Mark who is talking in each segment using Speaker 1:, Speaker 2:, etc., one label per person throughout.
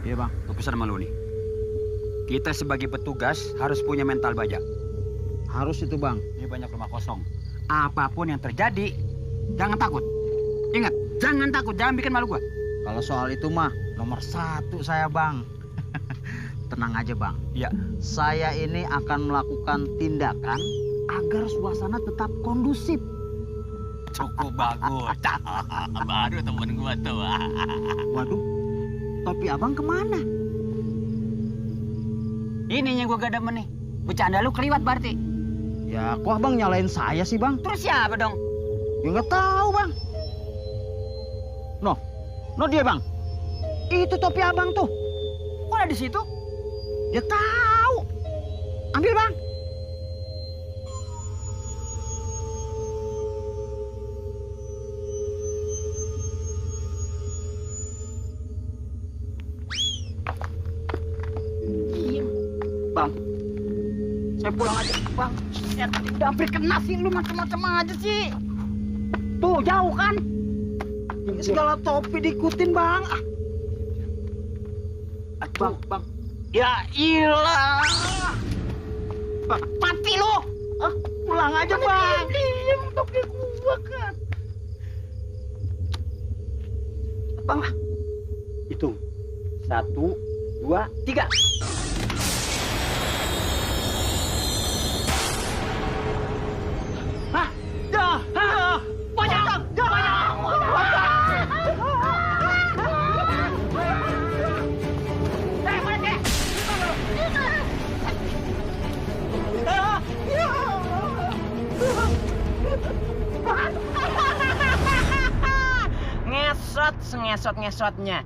Speaker 1: Iya bang.
Speaker 2: Gue pesan sama lu nih. Kita sebagai petugas harus punya mental baja.
Speaker 1: Harus itu bang.
Speaker 2: Ini banyak rumah kosong. Apapun yang terjadi, jangan takut. Ingat, jangan takut, jangan bikin malu gua.
Speaker 1: Kalau soal itu mah nomor 1 saya bang. Tenang aja bang.
Speaker 2: Iya.
Speaker 1: Saya ini akan melakukan tindakan agar suasana tetap kondusif.
Speaker 2: Cukup bagus. Baru temen gua tuh.
Speaker 1: Waduh, topi abang kemana?
Speaker 2: Ini yang gua gak demen nih. Bercanda lu keliwat berarti.
Speaker 1: Ya kok abang nyalain saya sih bang?
Speaker 2: Terus siapa dong?
Speaker 1: Ya nggak tahu bang. No dia bang. Itu topi abang tuh.
Speaker 2: Kok ada di situ?
Speaker 1: Ya tahu. Ambil bang.
Speaker 2: Bang, saya pulang aja. Bang, ya tadi udah hampir kena sih, lu macam-macam aja sih. Tuh, jauh kan?
Speaker 1: Ini segala topi diikutin bang.
Speaker 2: Bang. Ya ilah. Bang, mati lu.
Speaker 1: Pulang aja bang.
Speaker 2: Diam, topi gua kan. Bang, hitung. 1, 2, 3. Ngesot-ngesotnya.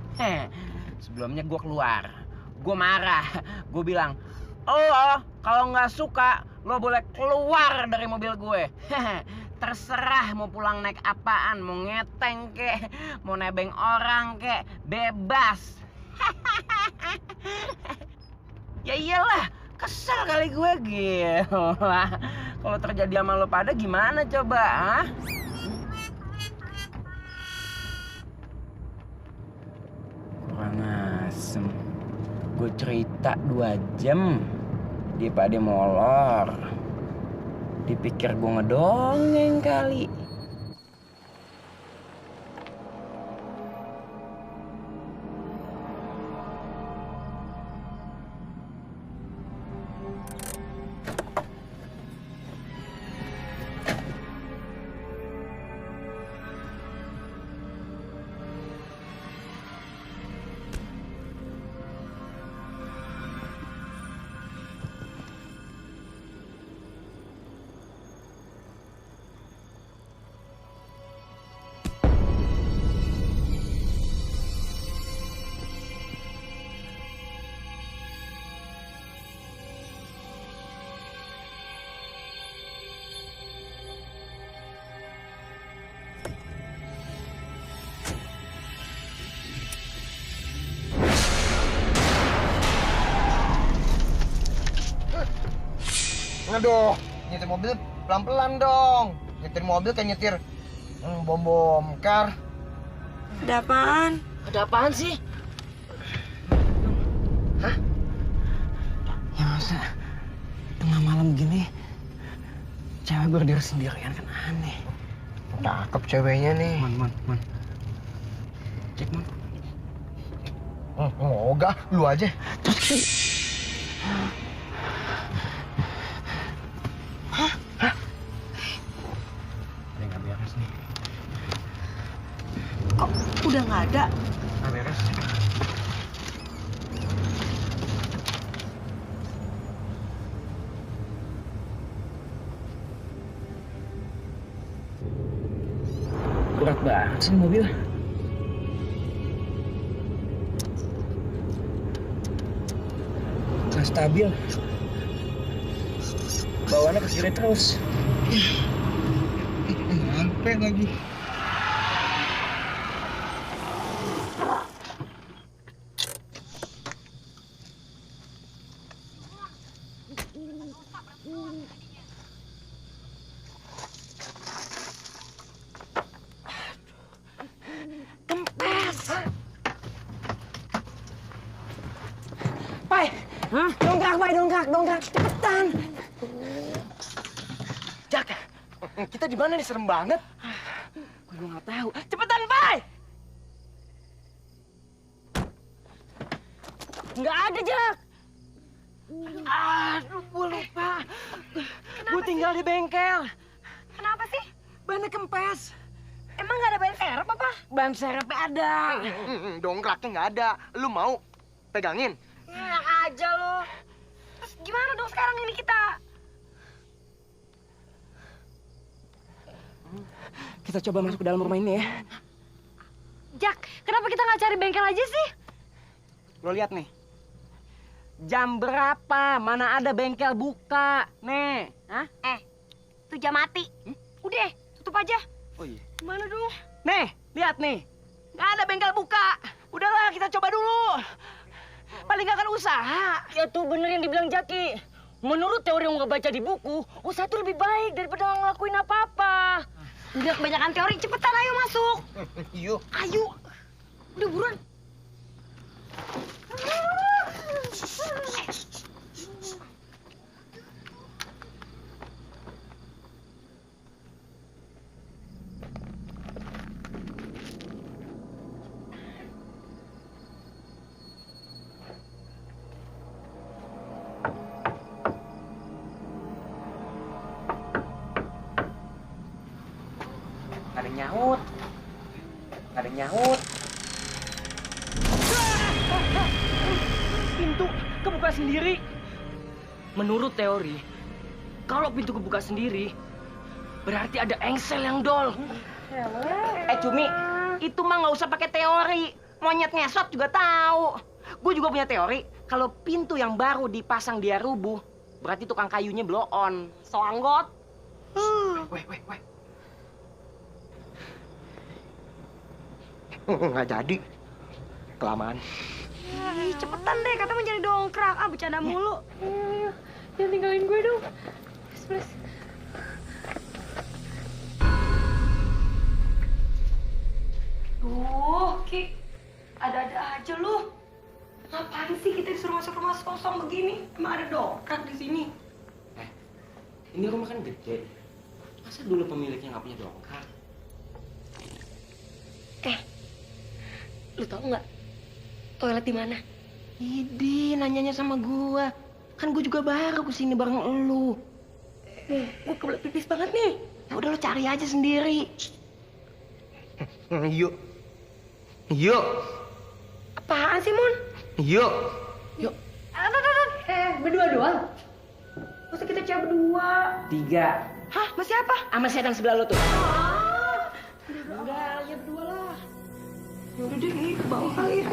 Speaker 2: Sebelumnya gue keluar. Gue marah. Gue bilang, lo kalau nggak suka, lo boleh keluar dari mobil gue. Terserah mau pulang naik apaan. Mau ngeteng kek, mau nebeng orang kek, bebas. Ya iyalah, kesel kali gue gila. Kalau terjadi sama lo pada gimana coba? Ah? Kurang asem. Gue cerita 2 jam, dia pada molor. Dipikir gue ngedongeng kali.
Speaker 3: Aduh, nyetir mobil pelan-pelan dong. Nyetir mobil kayak nyetir bom kar.
Speaker 4: Ada apaan?
Speaker 3: Ada apaan sih? Hah?
Speaker 1: Ya masa tengah malam gini cewek berdiri sendirian kan aneh.
Speaker 3: Cakep ceweknya nih.
Speaker 1: Man. Cek man.
Speaker 3: Enggak, lu aja.
Speaker 1: Ada nggak beres nih?
Speaker 4: Kok udah nggak ada?
Speaker 1: Nggak beres.
Speaker 2: Berat banget sih mobil. Nggak stabil. Bawaannya ke kiri terus.
Speaker 3: Nyampe lagi.
Speaker 2: Hah? Dongkrak, Bay, dongkrak. Cepetan.
Speaker 3: Jak, kita di mana nih? Serem banget.
Speaker 2: Gue nggak tahu. Cepetan, Bay. Nggak ada, Jak. Aduh, gue lupa. Gue tinggal di bengkel.
Speaker 4: Kenapa sih?
Speaker 2: Bannya kempes.
Speaker 4: Emang nggak ada ban serep apa?
Speaker 2: Ban serepnya ada.
Speaker 3: Dongkraknya nggak ada. Lu mau pegangin?
Speaker 4: Enak aja lo. Terus gimana dong sekarang ini kita?
Speaker 2: Kita coba masuk ke dalam rumah ini ya.
Speaker 4: Jak, kenapa kita nggak cari bengkel aja sih?
Speaker 2: Lo lihat nih. Jam berapa? Mana ada bengkel buka? Nih. Hah?
Speaker 4: Tuh jam mati. Udah, tutup aja.
Speaker 2: Oh iya.
Speaker 4: Gimana dong?
Speaker 2: Nih, lihat nih. Nggak ada bengkel buka. Udahlah, kita coba dulu. Paling nggak akan usaha.
Speaker 5: Ya tuh bener yang dibilang Jaki. Menurut teori yang gue baca di buku, usaha itu lebih baik daripada ngelakuin apa-apa.
Speaker 4: Udah kebanyakan teori, cepetan ayo masuk.
Speaker 3: Yuk.
Speaker 4: Ayo. Udah buruan.
Speaker 2: Nggak ada nyaut. Nggak ada nyaut. Pintu kebuka sendiri.
Speaker 5: Menurut teori, kalau pintu kebuka sendiri, berarti ada engsel yang dol.
Speaker 2: Cumi, itu mah nggak usah pakai teori. Monyet ngesot juga tahu. Gue juga punya teori. Kalau pintu yang baru dipasang dia rubuh, berarti tukang kayunya blow on. So anggot.
Speaker 3: Weh. Nggak jadi. Kelamaan.
Speaker 4: Ih, cepetan deh, kata mencari dongkrak. Ah, bercanda mulu. Jangan tinggalin gue dong. Please. Duh, Ki. Ada-ada aja lu. Ngapain sih kita disuruh masuk rumah kosong begini? Emang ada dongkrak di sini?
Speaker 2: Ini rumah kan gede. Masa dulu pemiliknya nggak punya dongkrak?
Speaker 4: Lu tau nggak toilet di mana?
Speaker 2: Idi, nanyanya sama gua. Kan gua juga baru kesini bareng elu.
Speaker 4: Gue kebelet pipis banget nih.
Speaker 2: Ya udah lo cari aja sendiri.
Speaker 3: Yuk.
Speaker 4: Apaan sih, Mon?
Speaker 3: Yuk.
Speaker 4: Berdua doang? Masa kita cewek berdua?
Speaker 2: 3.
Speaker 4: Hah, masih apa?
Speaker 2: Sama setan sebelah lo tuh.
Speaker 4: Udah, ya berdua lah. Yaudah deh, ini ke bawah kali ya.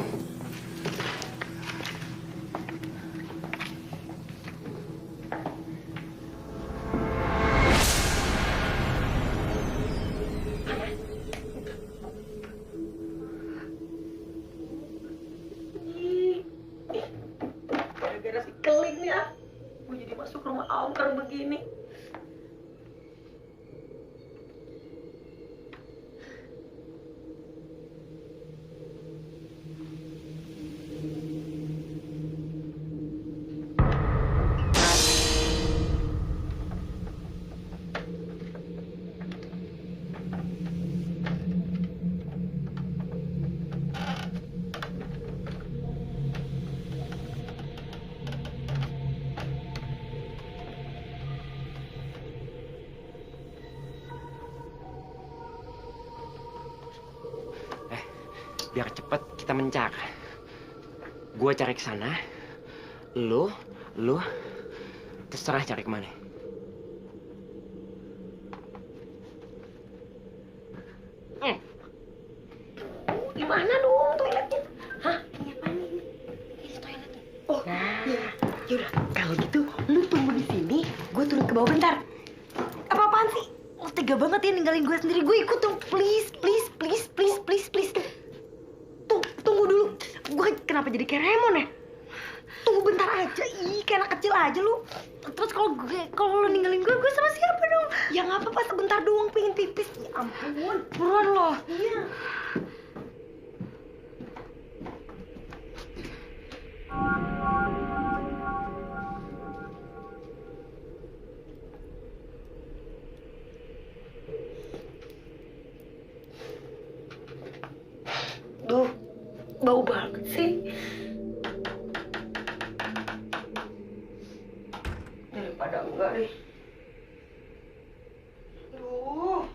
Speaker 4: Gara-gara si Keling nih ah. Gue jadi masuk rumah angker begini.
Speaker 2: Biar cepet kita mencar. Gua cari ke sana. Lu terserah cari kemana.
Speaker 4: Gimana dong toiletnya? Hah? Ini apaan ini? Ini toiletnya. Oh, iya. Yaudah, kalau gitu lu tunggu di sini, gue turun ke bawah bentar. Apa-apaan sih? Lu tega banget ya ninggalin gue sendiri. Gue ikut dong, please. Tunggu dulu. Gue kenapa jadi kayak Raymond ya? Tunggu bentar aja. Ih, kayak anak kecil aja lu. Terus kalau lu ninggalin gue sama siapa dong? Ya nggak apa-apa, sebentar doang pengen pipis. Ya ampun. Buruan loh. Iya. bau banget sih. Daripada enggak deh. Aduh.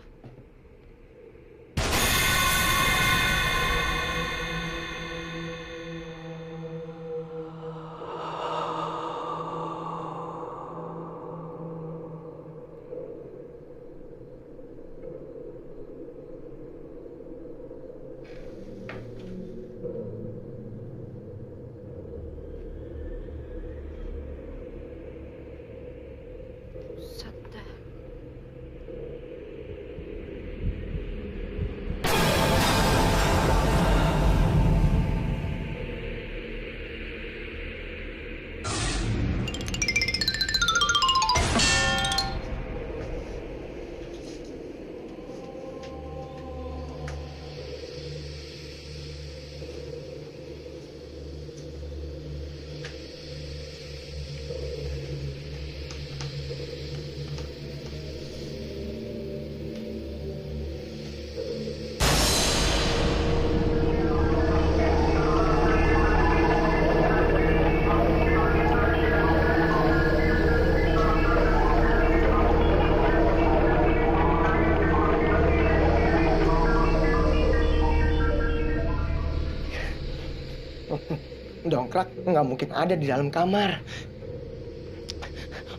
Speaker 3: Dongkrak nggak mungkin ada di dalam kamar.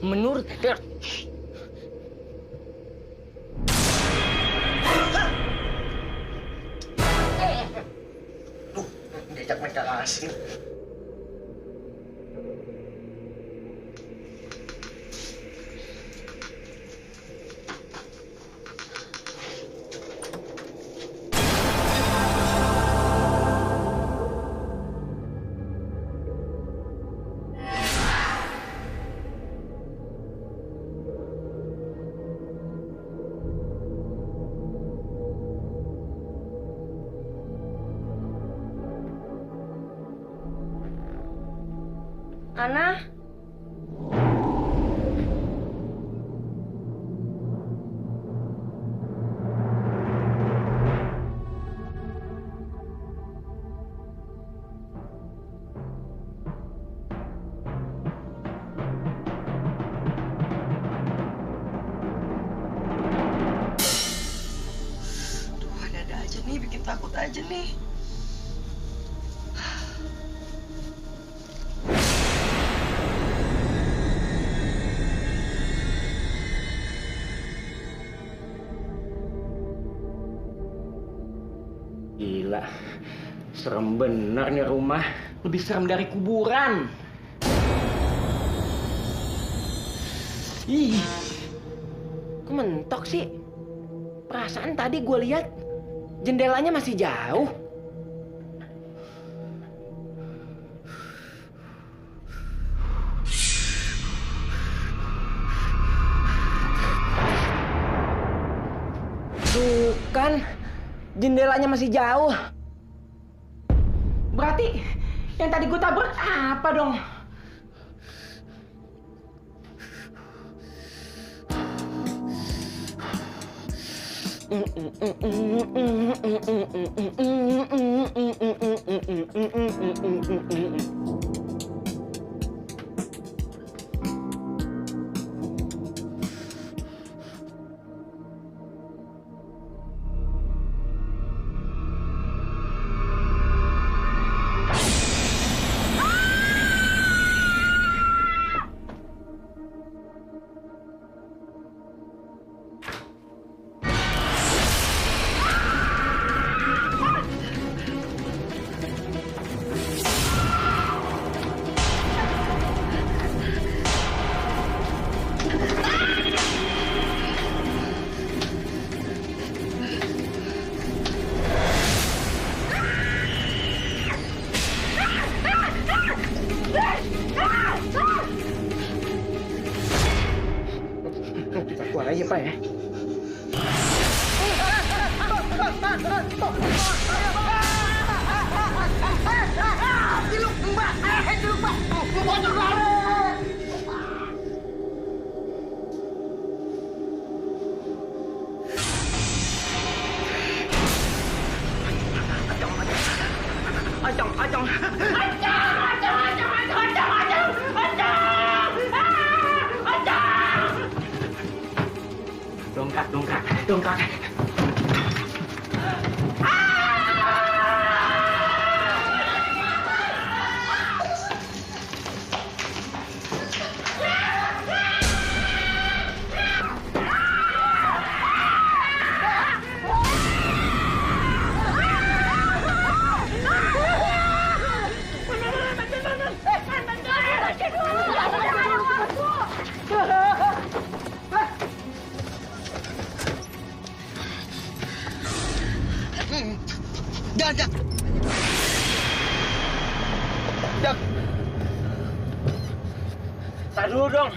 Speaker 5: Menurut
Speaker 3: Diajak mereka asing.
Speaker 4: Ana? Tuh, ada aja nih, bikin takut aja nih.
Speaker 5: Gila, serem bener nih rumah. Lebih serem dari kuburan. Ih, kok mentok sih? Perasaan tadi gue lihat jendelanya masih jauh. Tuh kan, jendelanya masih jauh. Berarti yang tadi gue tabrak apa dong? Kita keluar aja, Pak ya. Ajang.
Speaker 2: Dongkrak.
Speaker 3: Jak.
Speaker 2: Tar dulu dong.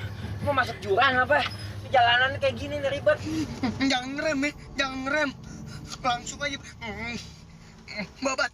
Speaker 2: Mau masuk jurang apa? Jalanan kayak gini nih ribet.
Speaker 3: Jangan ngerem ya, jangan ngerem. Langsung aja. Babat.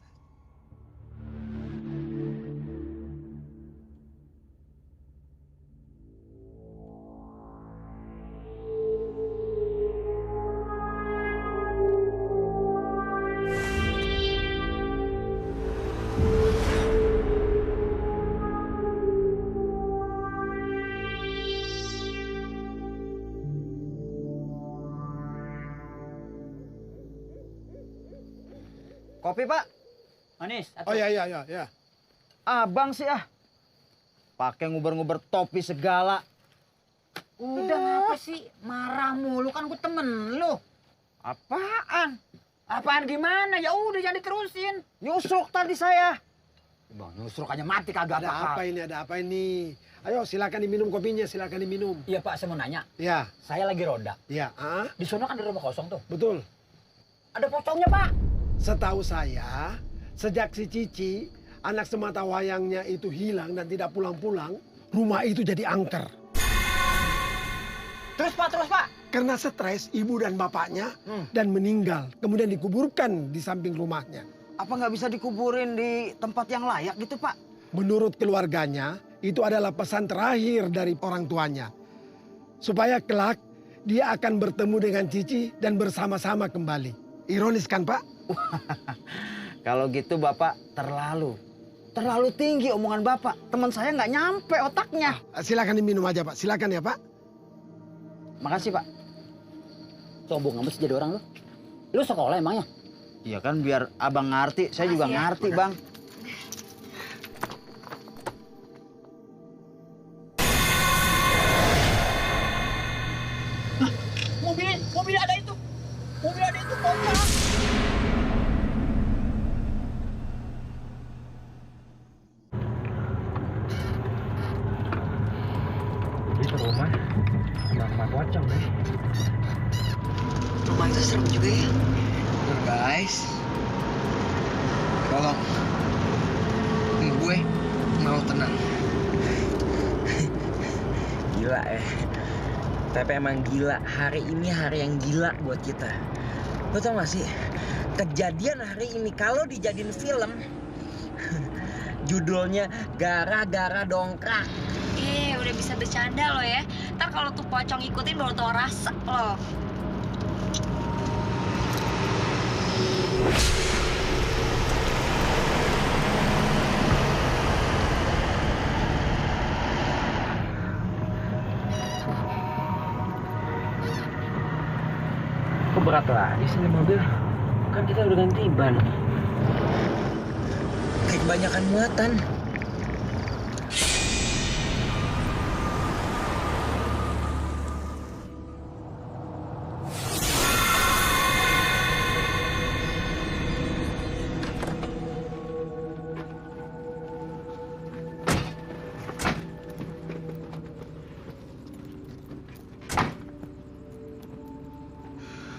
Speaker 1: Kopi, Pak. Manis.
Speaker 6: Oh ya.
Speaker 1: Abang sih pakai nguber-nguber topi segala. Udah ngapa sih? Marah mulu, kan gue temen lu. Apaan? Apaan gimana? Ya udah jangan diterusin. Nyusruk tadi saya. Bang, nyusruk aja mati kagak apa.
Speaker 6: Ada apa ini? Ayo silakan diminum kopinya, silakan diminum.
Speaker 1: Iya, Pak, saya mau nanya.
Speaker 6: Ya.
Speaker 1: Saya lagi roda.
Speaker 6: Ya,
Speaker 1: Di sono kan ada rumah kosong tuh.
Speaker 6: betul.
Speaker 1: Ada pocongnya, Pak.
Speaker 6: Setahu saya, sejak si Cici, anak semata wayangnya itu hilang dan tidak pulang-pulang, rumah itu jadi angker.
Speaker 1: Terus, Pak.
Speaker 6: Karena stres ibu dan bapaknya dan meninggal, kemudian dikuburkan di samping rumahnya.
Speaker 1: Apa nggak bisa dikuburin di tempat yang layak gitu, Pak?
Speaker 6: Menurut keluarganya, itu adalah pesan terakhir dari orang tuanya. Supaya kelak dia akan bertemu dengan Cici dan bersama-sama kembali. Ironis kan, Pak?
Speaker 1: Kalau gitu Bapak terlalu tinggi omongan Bapak. Teman saya nggak nyampe otaknya.
Speaker 6: Silakan diminum aja, Pak. Silakan ya, Pak.
Speaker 1: Makasih, Pak.
Speaker 7: Sombong amat sih jadi orang lu. Lu sekolah emangnya?
Speaker 1: Iya kan biar abang ngerti, saya juga ngerti, Bang.
Speaker 7: Mobil ada itu. Pocong.
Speaker 2: Itu rumah pocong nih.
Speaker 4: Rumah itu serem juga ya.
Speaker 3: Guys, tolong. Gue mau tenang.
Speaker 2: Gila ya. Tapi emang gila, hari ini hari yang gila buat kita. Lo tau gak sih, kejadian hari ini kalau dijadiin film, judulnya Gara-gara Dongkrak.
Speaker 8: Udah bisa bercanda lo ya. Ntar kalau tuh pocong ikutin baru tau rasa lo.
Speaker 2: Kok berat lagi sih ini mobil? Kan kita udah ganti ban. Kayak kebanyakan muatan.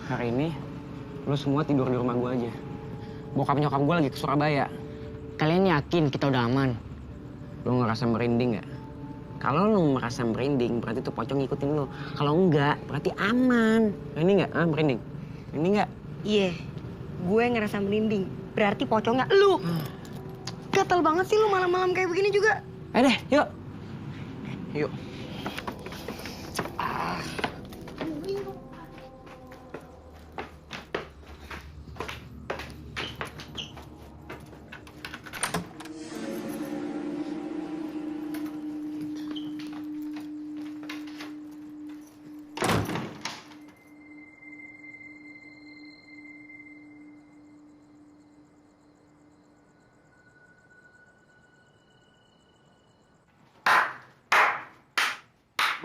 Speaker 2: Hari ini, lu semua tidur di rumah gua aja. Bokap nyokap gua lagi ke Surabaya.
Speaker 7: Kalian yakin kita udah aman?
Speaker 2: Lu ngerasa merinding gak? Kalau lu merasa merinding, berarti tuh pocong ngikutin lu. Kalau enggak, berarti aman. Merinding gak? Merinding? Merinding gak?
Speaker 4: Iya, gue ngerasa merinding. Berarti pocongnya lu. Gatel banget sih lu malam-malam kayak begini juga.
Speaker 2: Ayo deh, yuk. Yuk.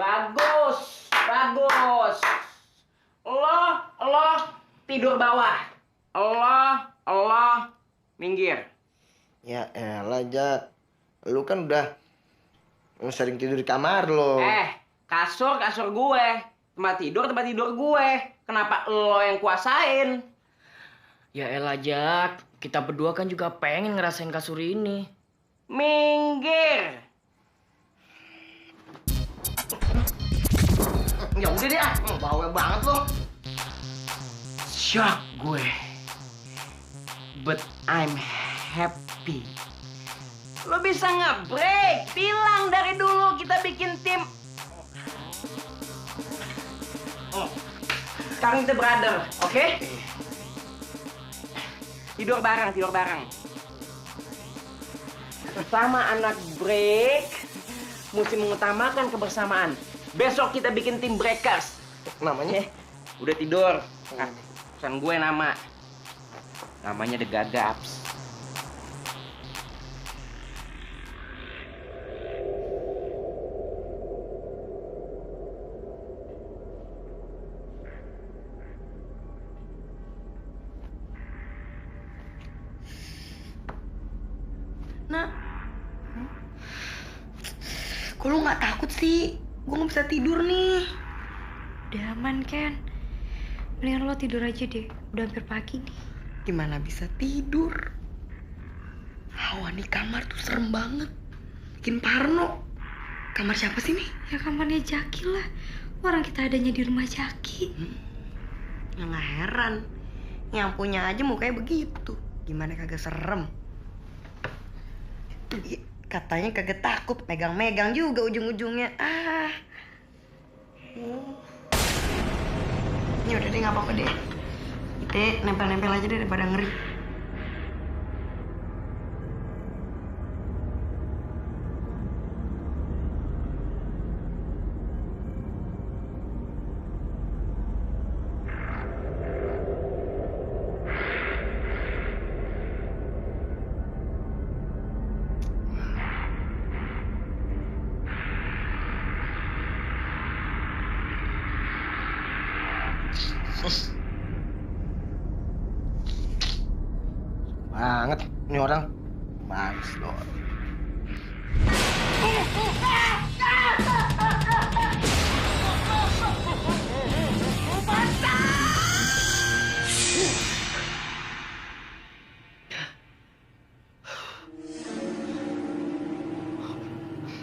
Speaker 2: Bagus. Lo tidur bawah. Lo minggir.
Speaker 3: Ya elah, Ja. Lu kan udah sering tidur di kamar lo.
Speaker 2: Kasur gue. Tempat tidur gue. Kenapa lo yang kuasain?
Speaker 5: Ya elah, Jak. Kita berdua kan juga pengen ngerasain kasur ini.
Speaker 2: Minggir.
Speaker 3: Ya udah deh, bawel banget lo.
Speaker 2: Shock gue. But I'm happy. Lo bisa nge-break. Bilang dari dulu kita bikin tim. Sekarang kita brother, oke? Tidur bareng. Sama anak break, mesti mengutamakan kebersamaan. Besok kita bikin tim breakers.
Speaker 3: Namanya?
Speaker 2: Udah tidur. Pesan gue nama. Namanya The Gagaps.
Speaker 4: Nak, kok lu nggak takut sih? Gue nggak bisa tidur nih.
Speaker 8: Udah aman, Ken. Mendingan lo tidur aja deh. Udah hampir pagi nih.
Speaker 4: Gimana bisa tidur? Hawa di kamar tuh serem banget. Bikin parno. Kamar siapa sih nih?
Speaker 8: Ya kamarnya Jaki lah. Orang kita adanya di rumah Jaki.
Speaker 4: Ya nggak heran. Yang punya aja mukanya begitu. Gimana kagak serem? Katanya kagak takut. Megang-megang juga ujung-ujungnya. Ini udah deh, nggak apa-apa deh. Kita nempel-nempel aja deh daripada ngeri.
Speaker 3: Banget ini orang. Bagus loh.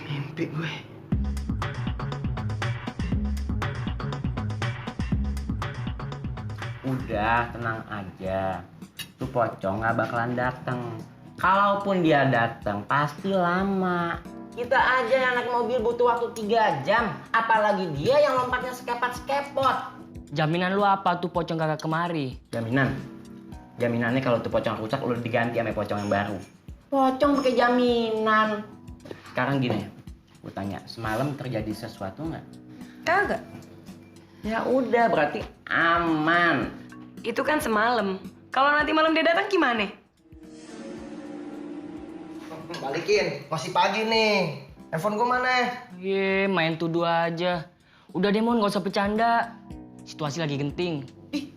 Speaker 2: Mimpi gue. Udah, tenang aja. Tuh pocong gak bakalan datang. Kalaupun dia datang, pasti lama. Kita aja yang naik mobil butuh waktu 3 jam. Apalagi dia yang lompatnya sekepot-sekepot.
Speaker 5: Jaminan lu apa tuh pocong kagak kemari?
Speaker 2: Jaminan? Jaminannya kalau tuh pocong rusak, lu diganti sama pocong yang baru. Pocong pakai jaminan. Sekarang gini, gue tanya, semalam terjadi sesuatu nggak?
Speaker 4: Kagak.
Speaker 2: Ya udah, berarti aman.
Speaker 4: Itu kan semalam. Kalau nanti malam dia datang gimana?
Speaker 3: Balikin, masih pagi nih. Handphone gue mana?
Speaker 5: Ye, main tuduh aja. Udah deh, Mon, gak usah bercanda. Situasi lagi genting.
Speaker 3: Ih,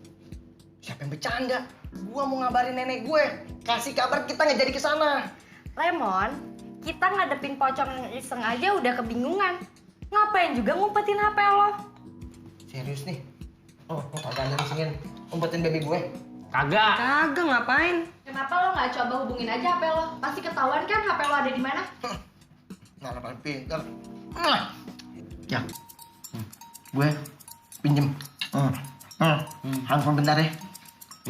Speaker 3: siapa yang bercanda? Gua mau ngabarin nenek gue. Kasih kabar kita nggak jadi kesana.
Speaker 8: Lemon, kita ngadepin pocong yang iseng aja udah kebingungan. Ngapain juga ngumpetin HP lo?
Speaker 3: Serius nih? Oh, kagak ada disingin umpetin baby gue.
Speaker 5: Kagak.
Speaker 4: Kagak, ngapain?
Speaker 8: Kenapa lo nggak coba hubungin aja HP lo? Pasti ketahuan kan HP lo ada di mana?
Speaker 3: Nah, paling pintar. Ya, gue pinjem. Handphone bentar ya.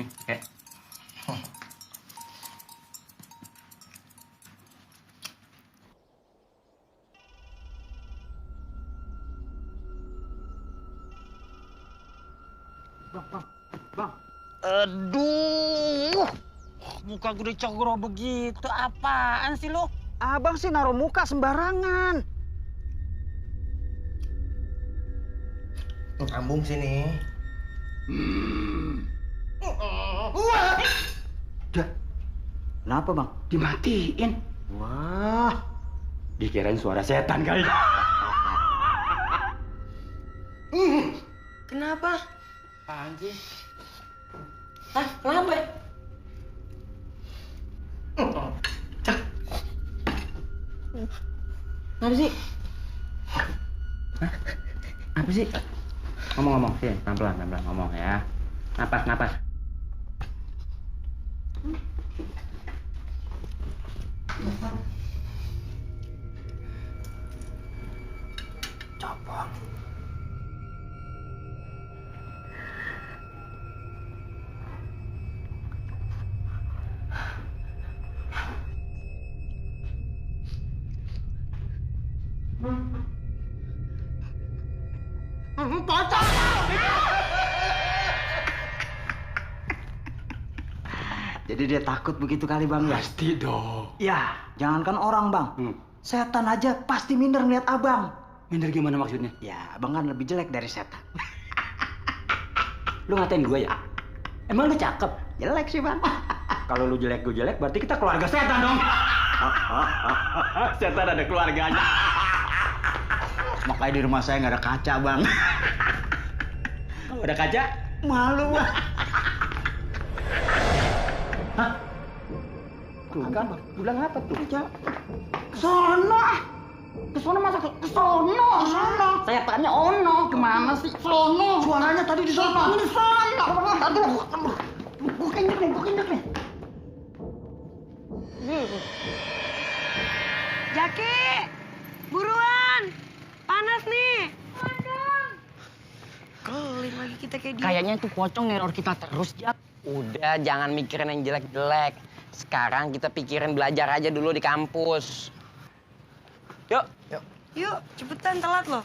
Speaker 2: Oke.
Speaker 1: Bang.
Speaker 7: Aduh, muka gue dicogro begitu. Apaan sih lo?
Speaker 1: Abang sih naruh muka sembarangan.
Speaker 3: Nyambung sini.
Speaker 7: Dah, kenapa bang?
Speaker 1: Dimatiin.
Speaker 7: Wah, dikirain suara setan kali.
Speaker 4: Kenapa?
Speaker 2: Apaan sih?
Speaker 4: Hah? Kenapa? Apa sih?
Speaker 2: Apa sih? Ngomong, sini, pelan-pelan ngomong ya. Napas. Copong.
Speaker 7: Jadi dia takut begitu kali bang ya?
Speaker 6: Pasti dong.
Speaker 7: Ya, jangankan orang bang. Setan aja pasti minder ngeliat abang.
Speaker 5: Minder gimana maksudnya?
Speaker 7: Ya, abang kan lebih jelek dari setan.
Speaker 5: Lu ngatain gue ya? Emang lu cakep?
Speaker 7: Jelek sih bang.
Speaker 5: Kalau lu jelek, gue jelek, berarti kita keluarga setan dong. Setan ada keluarganya.
Speaker 7: Makanya di rumah saya nggak ada kaca bang.
Speaker 5: Kalau ada kaca,
Speaker 7: Malu bang.
Speaker 5: kan bilang apa tuh?
Speaker 7: Sono. Kesono masa kesono.
Speaker 5: Saya tanya ono, kemana sih?
Speaker 7: Sono. Suaranya tadi di sono. Di sono. Aduh. Gue kenyek nih.
Speaker 4: Jaki! Buruan! Panas nih! Keling lagi kita kayak dia.
Speaker 5: Kayaknya itu pocong neror kita terus, Jak.
Speaker 2: Udah, jangan mikirin yang jelek-jelek. Sekarang kita pikirin belajar aja dulu di kampus. Yuk.
Speaker 4: Yuk, cepetan telat loh.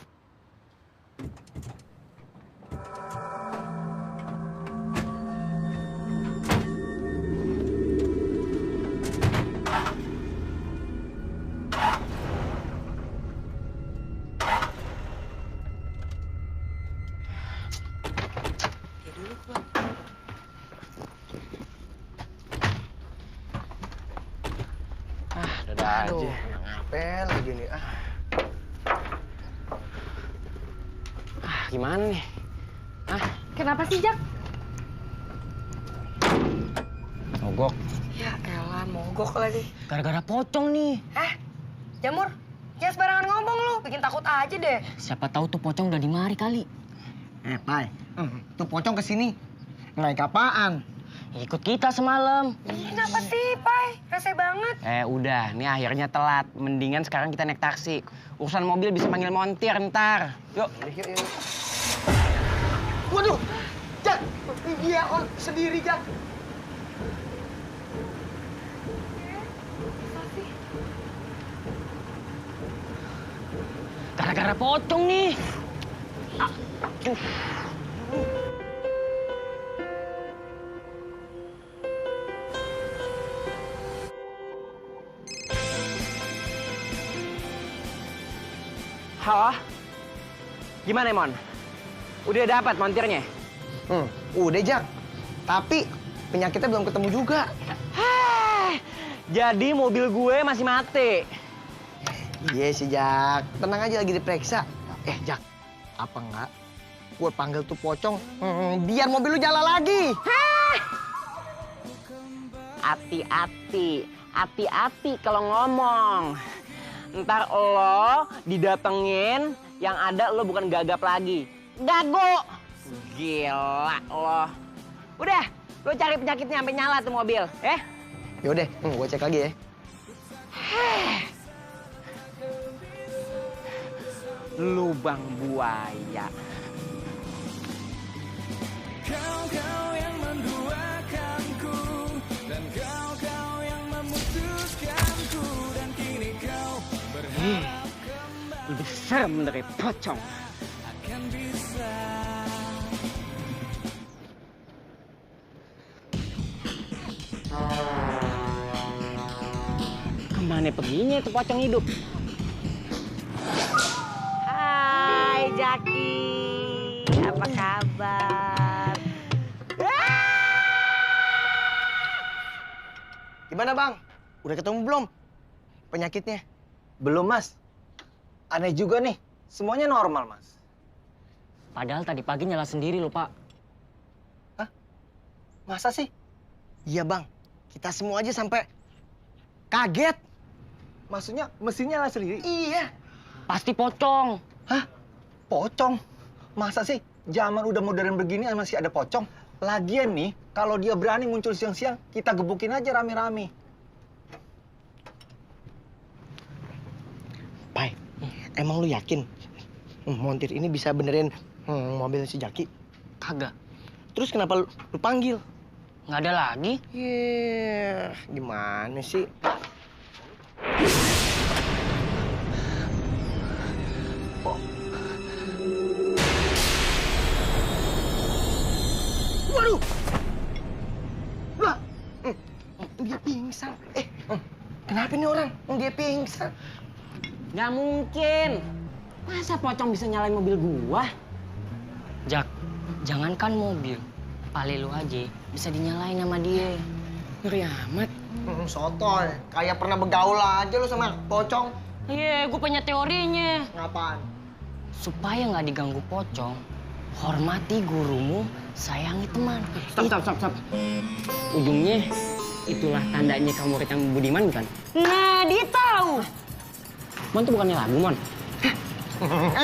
Speaker 2: Dadah aja.
Speaker 3: Ngapel lagi nih.
Speaker 2: Gimana nih?
Speaker 8: Kenapa sih, Jak?
Speaker 2: Mogok.
Speaker 4: Ya elah, mogok lagi.
Speaker 5: Gara-gara pocong nih.
Speaker 4: Jamur, jangan sembarangan ngomong lu. Bikin takut aja deh.
Speaker 5: Siapa tahu tuh pocong udah dimari kali.
Speaker 3: Pai. Tuh pocong kesini. Naik apaan?
Speaker 5: Ikut kita semalam.
Speaker 4: Kenapa sih, Pai? Rese banget.
Speaker 2: Udah, nih akhirnya telat. Mendingan sekarang kita naik taksi. Urusan mobil bisa panggil montir ntar. Yuk.
Speaker 3: Yuk. Waduh, Jak. Dia sendiri, Jak.
Speaker 5: Gara-gara pocong nih.
Speaker 2: Halo? Gimana, Mon? Udah dapat montirnya?
Speaker 3: Udah, Jak. Tapi penyakitnya belum ketemu juga.
Speaker 2: Jadi mobil gue masih mati.
Speaker 3: Iya sih, Jak. Tenang aja, lagi diperiksa. Jak, apa enggak? Gue panggil tuh pocong, biar mobil lu nyala lagi.
Speaker 2: Hati-hati kalau ngomong. Ntar lo didatengin, yang ada lo bukan gagap lagi. Gago! Gila lo. Udah, lo cari penyakitnya sampai nyala tuh mobil,
Speaker 3: Yaudah, gue cek lagi ya.
Speaker 2: Lubang buaya.
Speaker 9: Kau yang menduakanku dan kau yang memutuskanku dan kini kau berharap
Speaker 2: Lebih serem dari pocong.
Speaker 9: akan bisa.
Speaker 2: Kemana perginya itu pocong hidup?
Speaker 8: Hai, Jaki. Apa kabar?
Speaker 3: Gimana, Bang? Udah ketemu belum penyakitnya?
Speaker 1: Belum, Mas. Aneh juga nih. Semuanya normal, Mas.
Speaker 5: Padahal tadi pagi nyala sendiri loh, Pak.
Speaker 3: Masa sih? Iya bang, kita semua aja sampai kaget.
Speaker 7: Maksudnya mesin nyala sendiri?
Speaker 3: Iya.
Speaker 5: Pasti pocong.
Speaker 7: Hah? Pocong? Masa sih zaman udah modern begini masih ada pocong? Lagian nih, kalau dia berani muncul siang-siang, kita gebukin aja rame-rame.
Speaker 3: Pai, emang lu yakin montir ini bisa benerin mobil si Jaki?
Speaker 5: Kagak.
Speaker 3: Terus kenapa lu panggil?
Speaker 5: Nggak ada lagi.
Speaker 3: Gimana sih? Waduh! Wah! Dia pingsan. Kenapa nih orang? Dia pingsan.
Speaker 2: Nggak mungkin. Masa pocong bisa nyalain mobil gua?
Speaker 5: Jak, jangankan mobil. Pale lu aja bisa dinyalain sama dia.
Speaker 2: Ngeri amat.
Speaker 3: Sotoy, kayak pernah begaul aja lu sama pocong.
Speaker 5: Iya, gue punya teorinya.
Speaker 3: Ngapaan?
Speaker 5: Supaya nggak diganggu pocong, hormati gurumu, sayangi teman.
Speaker 2: Stop. Ujungnya itulah tandanya kamu murid yang budiman kan?
Speaker 5: Nah, dia tahu.
Speaker 2: Mon tuh bukannya lagu, Mon.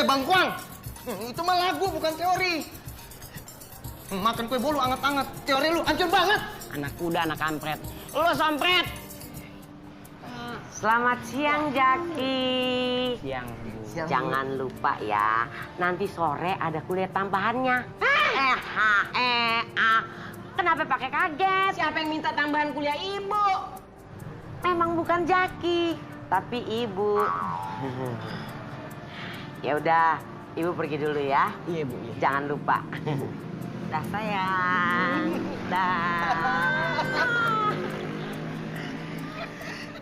Speaker 3: Bang Kuang, itu mah lagu bukan teori. Makan kue bolu anget-anget, teori lu hancur banget.
Speaker 2: Anak kuda, anak kampret. Lu sampret.
Speaker 10: Selamat siang, Jaki.
Speaker 2: Siang, Bu.
Speaker 10: Jangan lupa ya, nanti sore ada kuliah tambahannya. Kenapa pakai kaget?
Speaker 2: Siapa yang minta tambahan kuliah Ibu?
Speaker 10: Memang bukan Jaki, tapi Ibu. Ya udah, Ibu pergi dulu ya.
Speaker 2: Iya, Bu. Iya.
Speaker 10: Jangan lupa. Dah sayang. Dah.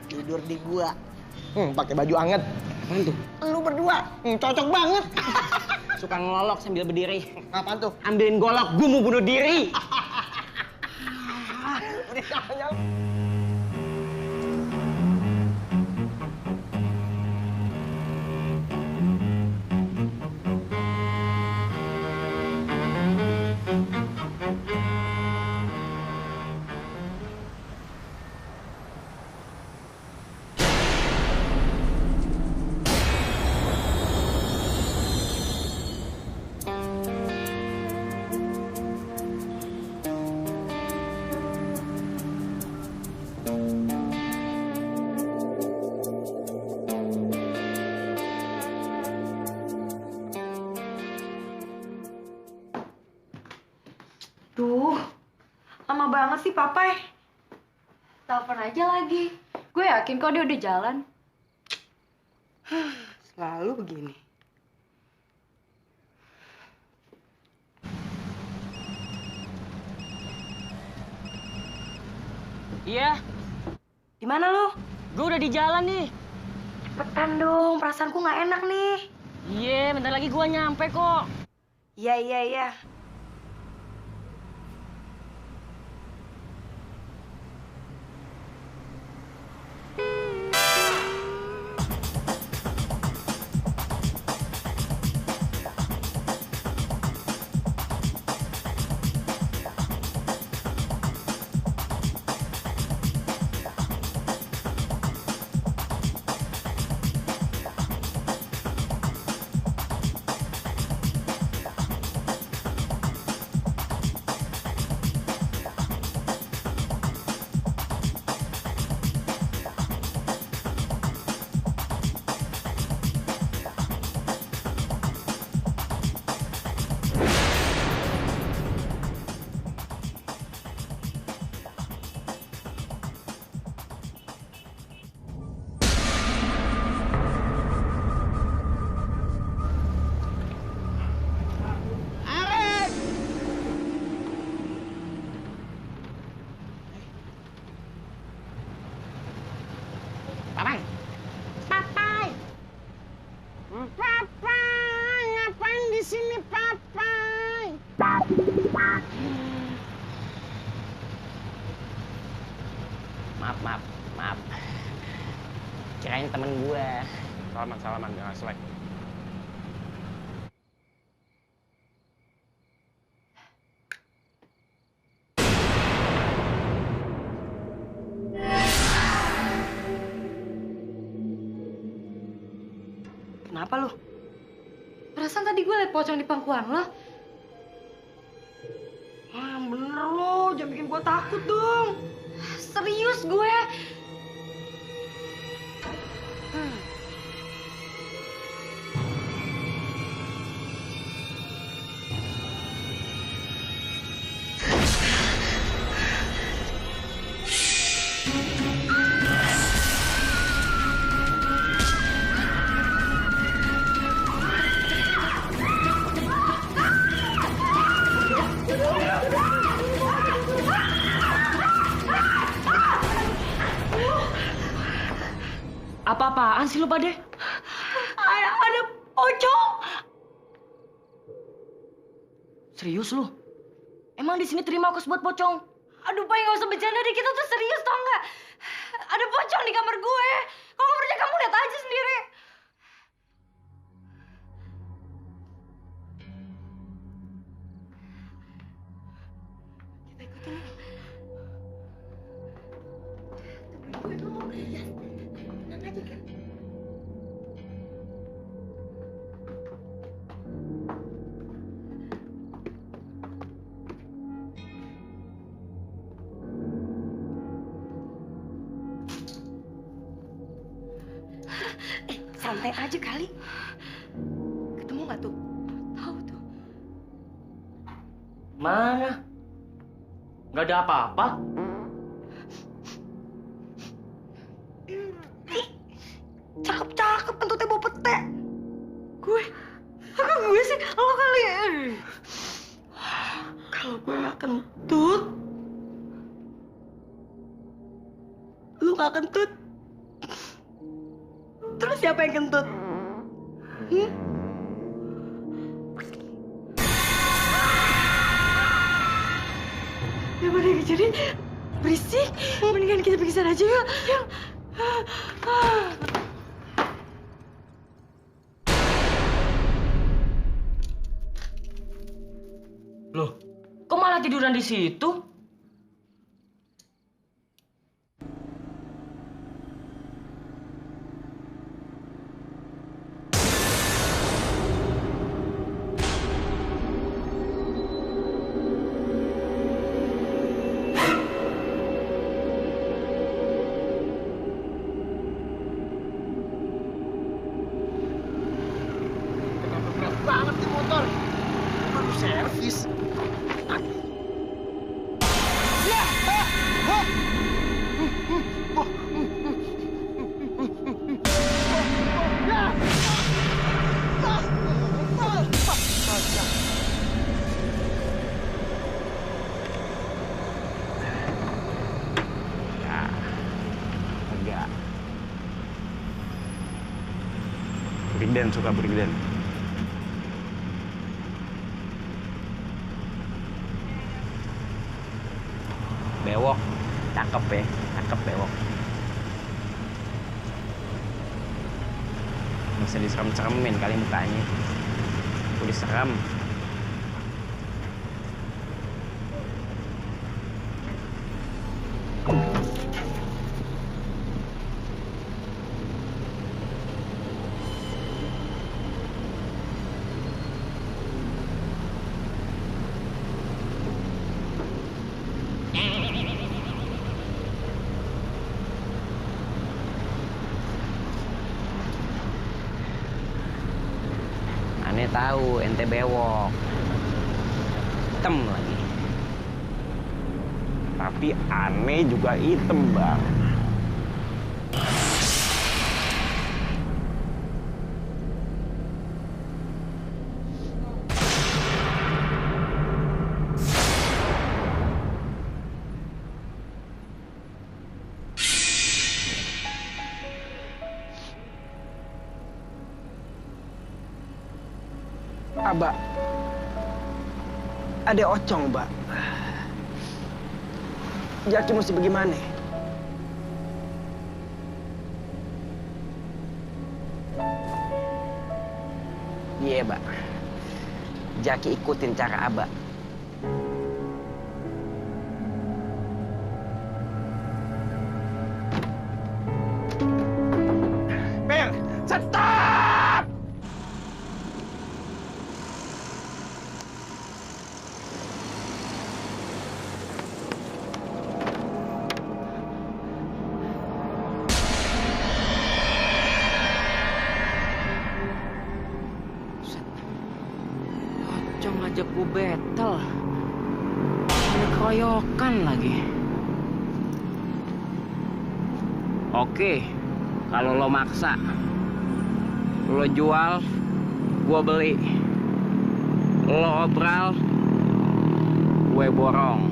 Speaker 3: Tidur di gua. Pakai baju anget.
Speaker 2: Apaan tuh?
Speaker 3: Lu berdua, cocok banget.
Speaker 2: Suka ngelolok sambil berdiri.
Speaker 3: Apaan tuh?
Speaker 2: Ambilin golok, gua mau bunuh diri.
Speaker 8: Duh, lama banget sih Papai. Telepon aja lagi. Gue yakin kok dia udah jalan.
Speaker 4: Selalu begini.
Speaker 5: Iya,
Speaker 8: Di mana lu?
Speaker 5: gue udah di jalan nih.
Speaker 8: Cepetan dong, perasaanku nggak enak nih.
Speaker 5: Iya, bentar lagi gue nyampe kok.
Speaker 8: Iya.
Speaker 2: Papai. Papai. Papai, ngapain di sini, Papai? Maaf. Kirain temen gue. Salaman, jangan selek.
Speaker 8: Kenapa lu? Perasaan tadi gue liat pocong di pangkuan lo.
Speaker 4: Ah, bener lo, jangan bikin gue takut dong.
Speaker 8: Serius gue.
Speaker 5: Apa-apaan sih lu Pade?
Speaker 4: Ada pocong.
Speaker 5: Serius lu? Emang di sini terima ongkos buat pocong?
Speaker 8: Aduh, Pai, nggak usah bercanda deh. Kita tuh serius, tau nggak? Ada pocong di kamar gue. Kalau nggak percaya, kamu lihat aja sendiri. Kita ikutin yuk. Tungguin gue dulu. Ya, tenang aja kan. Santai aja kali. Ketemu nggak tuh? Tahu tuh.
Speaker 5: Mana? Nggak ada apa-apa.
Speaker 4: Cakep-cakep bentuknya bawa pete. Gue sih, lo kali. Kalau gue nggak kentut, lu nggak kentut. Terus siapa yang kentut? Daripada jadi berisik, mendingan kita pergi sana aja yuk. Yuk.
Speaker 5: Loh, kok malah tiduran di situ?
Speaker 3: Banget nih motor. Baru servis.
Speaker 2: Enggak. Brigden suka Brigden. Bewok, cakep ya, cakep bewok. Bisa diserem-seremin kali mukanya. Udah serem. Aneh tahu ente bewok, hitam lagi. Tapi aneh juga hitam bang.
Speaker 3: Abah, ada ocong, Mbak. Jaki mesti bagaimana? Iya, Mbak. Jaki ikutin cara Abah.
Speaker 2: Per, stop! ngajak gue battle. Ada keroyokan lagi. Oke, kalau lo maksa, lo jual, gue beli. Lo obral, gue borong.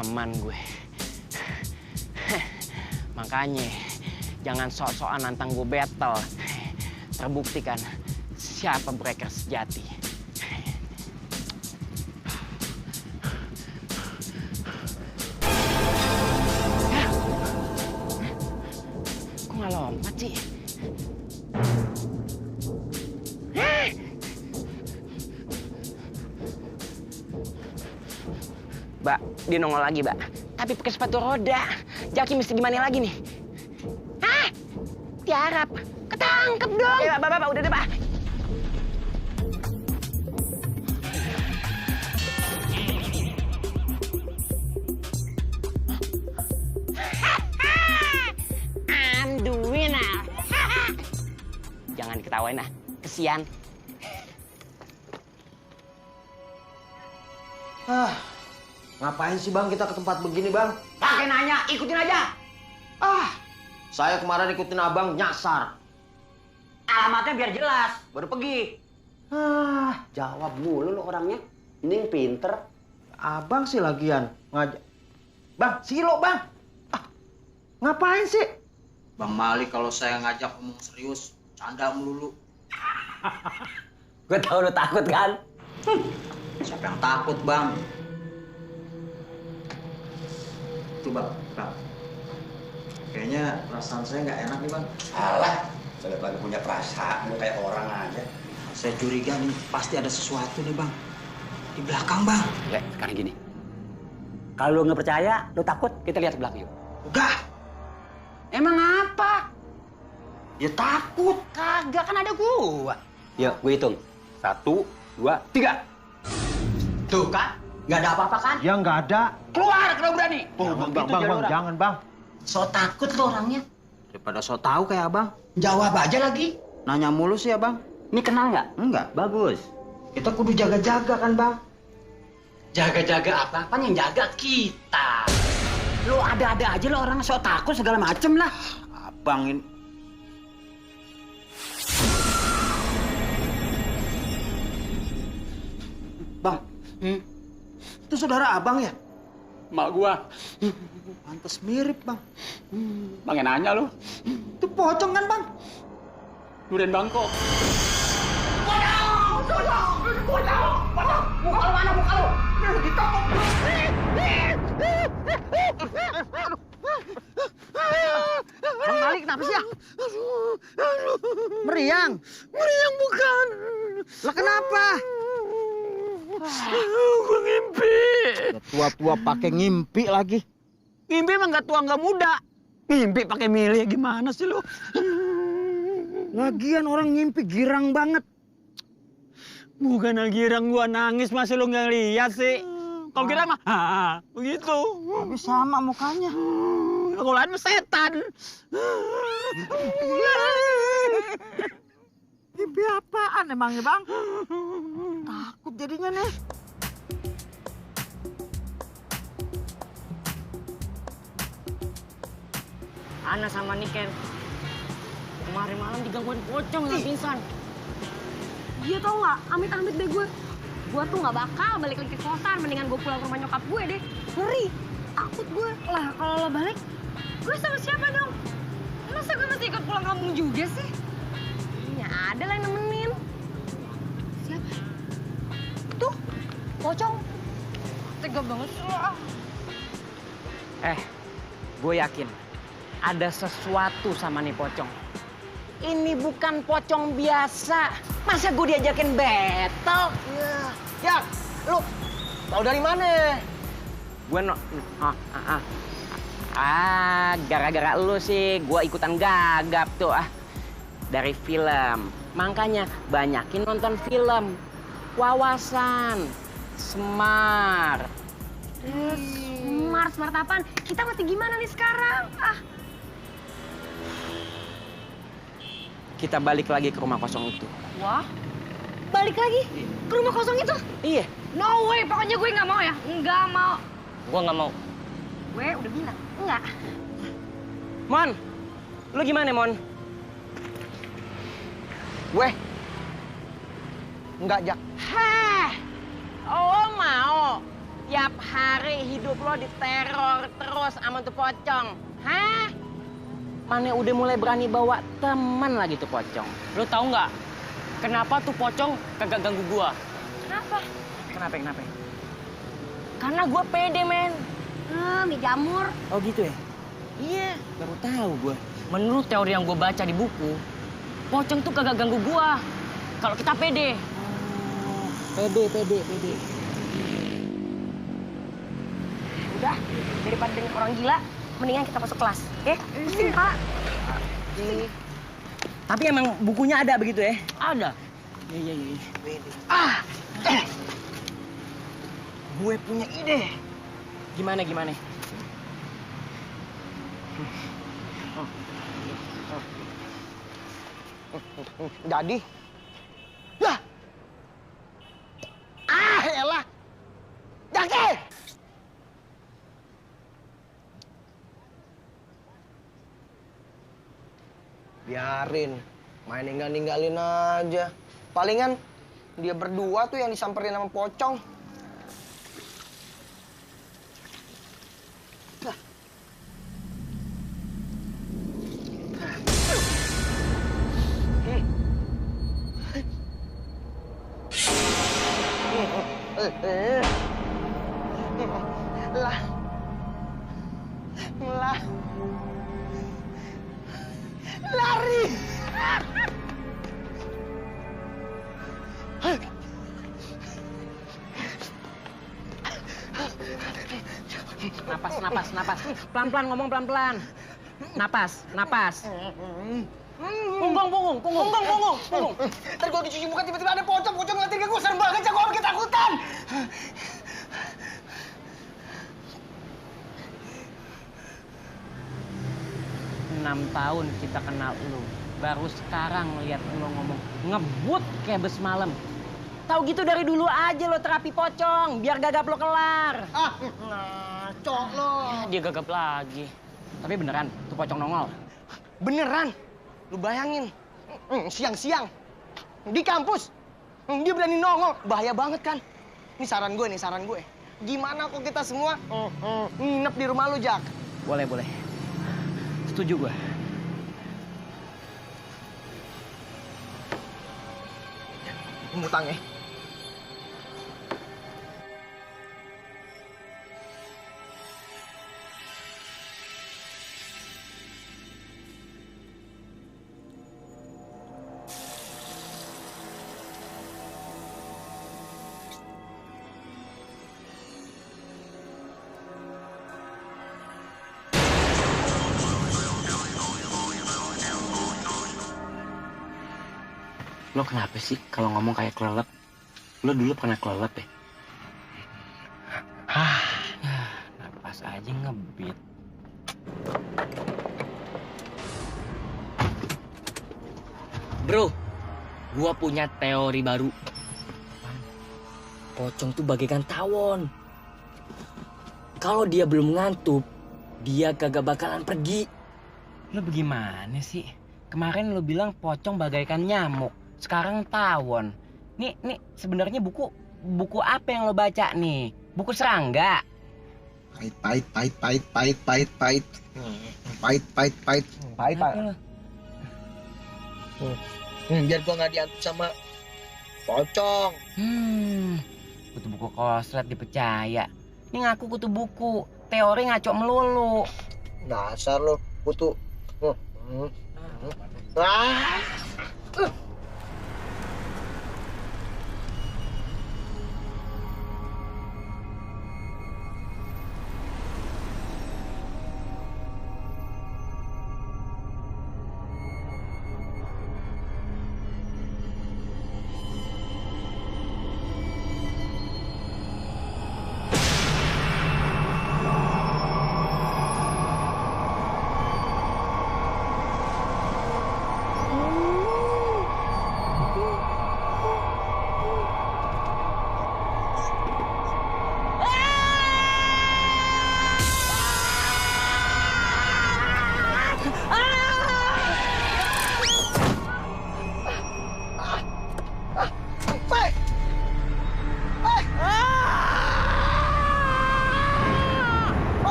Speaker 2: Aman gue. Makanya jangan sok-sokan nantang gue battle. Terbukti kan siapa breaker sejati. Kok nggak lompat sih? Mbak, dia nongol lagi, Mbak. Tapi pakai sepatu roda. Jaki mesti gimana lagi nih? Hah? Tiarap. Ketangkep dong. Ya, Bapak, udah deh, Pak. I'm the winner. Jangan diketawain, kesian.
Speaker 1: Ngapain sih bang kita ke tempat begini bang?
Speaker 2: Pakai nanya, ikutin aja.
Speaker 1: Saya kemarin ikutin abang nyasar.
Speaker 2: Alamatnya biar jelas, baru pergi.
Speaker 1: Jawab mulu lo orangnya. Mending pinter. Abang sih lagian ngajak. Bang, silo bang. Ngapain sih?
Speaker 11: Bang Mali kalau saya ngajak ngomong serius, canda melulu.
Speaker 2: Gue tau lo takut kan?
Speaker 11: Siapa yang takut bang? Itu bang. Kayaknya perasaan saya nggak enak nih bang.
Speaker 7: Alah, saya lagi punya perasaan, lu kayak orang aja.
Speaker 11: Saya curiga nih, pasti ada sesuatu nih bang. Di belakang bang.
Speaker 2: Ya, sekarang gini. Kalau lo nggak percaya, lo takut, kita lihat belakang yuk.
Speaker 11: Enggak.
Speaker 2: Emang apa? Ya takut. Kagak, kan ada gua. Yuk, gue hitung. 1, 2, 3. Tuh kan, nggak ada apa-apa kan?
Speaker 1: Ya nggak ada.
Speaker 2: Keluar kalau berani.
Speaker 1: Bang, jangan bang.
Speaker 2: So takut lo orangnya.
Speaker 1: Daripada so tahu kayak abang.
Speaker 2: Jawab aja lagi.
Speaker 1: Nanya mulu sih abang.
Speaker 2: Ini kenal nggak?
Speaker 1: Enggak.
Speaker 2: Bagus.
Speaker 1: Kita kudu jaga-jaga kan bang.
Speaker 2: Jaga-jaga apa yang jaga kita. Lo ada-ada aja lo orang so takut segala macem lah.
Speaker 1: Abang ini. Bang, itu saudara abang ya?
Speaker 11: Mak gua.
Speaker 1: Pantes mirip bang.
Speaker 11: Bang yang nanya lu.
Speaker 1: Itu pocong kan bang?
Speaker 11: Durian Bangkok.
Speaker 2: Muka lu mana muka lu? Ditokok.
Speaker 1: Bang Mali kenapa sih ya? Meriang? Meriang bukan. Lah kenapa?
Speaker 2: Gue ngimpi.
Speaker 1: Tua-tua pakai ngimpi lagi.
Speaker 2: Ngimpi emang nggak tua nggak muda. Ngimpi pakai milih gimana sih lu?
Speaker 1: Lagian orang ngimpi girang banget.
Speaker 2: Bukan girang gua nangis masih lu nggak lihat sih.
Speaker 7: Kalau Giran mah, begitu.
Speaker 1: Tapi sama mukanya.
Speaker 7: Kalau lain mah setan.
Speaker 1: Mimpi apaan emangnya, Bang? Takut jadinya nih.
Speaker 5: Ana sama Niken kemarin malam digangguin pocong nggak pingsan.
Speaker 8: Dia tau nggak, amit-amit deh gue. Gue tuh nggak bakal balik lagi ke kosan, mendingan gue pulang ke rumah nyokap gue deh. Ngeri, takut gue. Lah kalau lo balik, gue sama siapa dong? Masa gue mesti ikut pulang kampung juga sih? Ya ada lah yang nemenin. Siapa? Tuh, pocong. Tega banget sih lo.
Speaker 2: Gue yakin ada sesuatu sama nih pocong. Ini bukan pocong biasa. Masa gue diajakin battle?
Speaker 3: Jak, lu tahu dari mana?
Speaker 2: Gue gara-gara lu sih gue ikutan gagap tuh dari film. Makanya banyakin nonton film. Wawasan, smart.
Speaker 8: Smart apaan? Kita mesti gimana nih sekarang?
Speaker 2: Kita balik lagi ke rumah kosong itu.
Speaker 8: Wah, balik lagi ke rumah kosong itu?
Speaker 2: Iya.
Speaker 8: No way, pokoknya gue nggak mau ya. Nggak mau.
Speaker 5: Gue nggak mau.
Speaker 8: Gue udah bilang, enggak.
Speaker 2: Mon, lu gimana Mon?
Speaker 3: Gue enggak, Jak.
Speaker 2: Hah, oh mau tiap hari hidup lo diteror terus sama tuh pocong. Hah? Mana udah mulai berani bawa teman lagi tuh pocong.
Speaker 5: Lo tahu nggak kenapa tuh pocong kagak ganggu gua?
Speaker 8: Kenapa?
Speaker 2: Kenapa?
Speaker 5: Karena gua pede, men.
Speaker 8: Mie jamur.
Speaker 2: Oh gitu ya? Iya, baru tahu gua.
Speaker 5: Menurut teori yang gua baca di buku, pocong tuh kagak ganggu gua. Kalau kita pede.
Speaker 2: Pede.
Speaker 8: Udah, daripada dengan orang gila, mendingan kita masuk kelas, oke? Pusing, Pak.
Speaker 2: Tapi emang bukunya ada begitu ya?
Speaker 5: Ada.
Speaker 2: Iya.
Speaker 3: Gue punya ide.
Speaker 2: Gimana?
Speaker 3: Jadi, lah, elah, Jaki! Biarin, main ninggalin aja. Palingan dia berdua tuh yang disamperin sama pocong. Lari.
Speaker 2: Napas. Pelan-pelan ngomong pelan-pelan. Napas. Punggung.
Speaker 3: Ntar gue dicuci muka tiba-tiba ada pocong ngeliatin ke gue, serem banget, gue orang ketakutan.
Speaker 2: 6 tahun kita kenal lu. Baru sekarang lihat lu ngomong ngebut kayak bes malam. Tahu gitu dari dulu aja lo terapi pocong, biar gagap lo kelar.
Speaker 3: Ngaco lo.
Speaker 5: Dia gagap lagi.
Speaker 2: Tapi beneran, tuh pocong nongol.
Speaker 3: Beneran. Lu bayangin, siang-siang di kampus, dia berani nongol. Bahaya banget kan? Ini saran gue. Gimana kok kita semua nginep di rumah lu, Jak?
Speaker 2: Boleh. Setuju gue.
Speaker 3: Ngutang ya.
Speaker 2: Lo kenapa sih kalau ngomong kayak kelelep? Lo dulu pernah kelelep ya?
Speaker 5: Bro, gua punya teori baru. Pocong tuh bagaikan tawon. Kalau dia belum ngantuk, dia kagak bakalan pergi.
Speaker 2: Lu bagaimana sih? Kemarin lu bilang pocong bagaikan nyamuk, sekarang tawon. Nih sebenarnya buku apa yang lo baca nih? Buku serangga.
Speaker 3: Pahit. Biar gua nggak diantuk sama pocong.
Speaker 2: Kutu buku koslet dipercaya. Ini ngaku kutu buku, teori ngaco melulu.
Speaker 3: Dasar lo, kutu.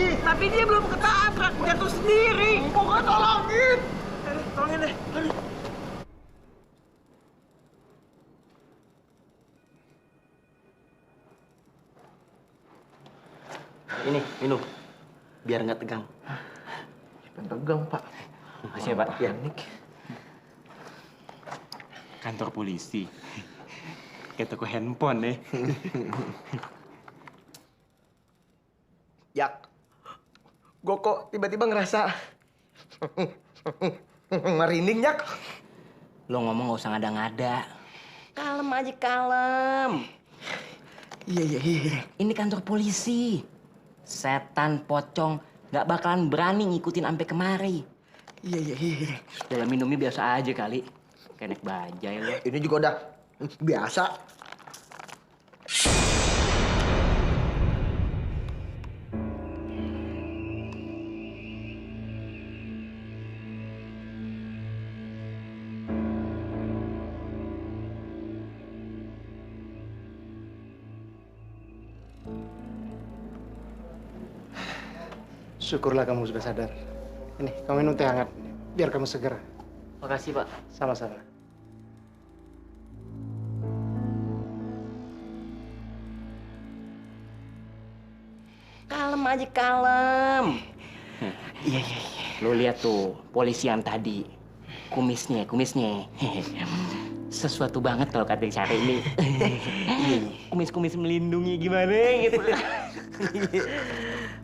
Speaker 4: Tapi dia belum ketabrak, jatuh sendiri. Pokoknya tolongin. Tolongin deh.
Speaker 3: Ini, minum. Biar nggak tegang.
Speaker 7: Tegang, Pak.
Speaker 3: Makasih ya, Pak. Ya.
Speaker 2: Kantor polisi. Kayak toko handphone nih.
Speaker 3: Jak, gue kok tiba-tiba ngerasa merinding, Jak.
Speaker 5: Lo ngomong gak usah ngada-ngada. Kalem aja, kalem.
Speaker 3: Iya.
Speaker 5: Ini kantor polisi. Setan pocong gak bakalan berani ngikutin sampai kemari.
Speaker 3: Iya.
Speaker 5: Dalam minumnya biasa aja kali. Kayak naik bajai lo.
Speaker 3: Ini juga udah biasa.
Speaker 6: Syukurlah kamu sudah sadar. Ini, kamu minum teh hangat. Biar kamu seger.
Speaker 5: Makasih, Pak.
Speaker 6: Sama-sama.
Speaker 5: Kalem aja, kalem. Iya. Lo lihat tuh, polisi yang tadi. Kumisnya. Sesuatu banget kalau kata Syari ini. Kumis-kumis melindungi gimana gitu.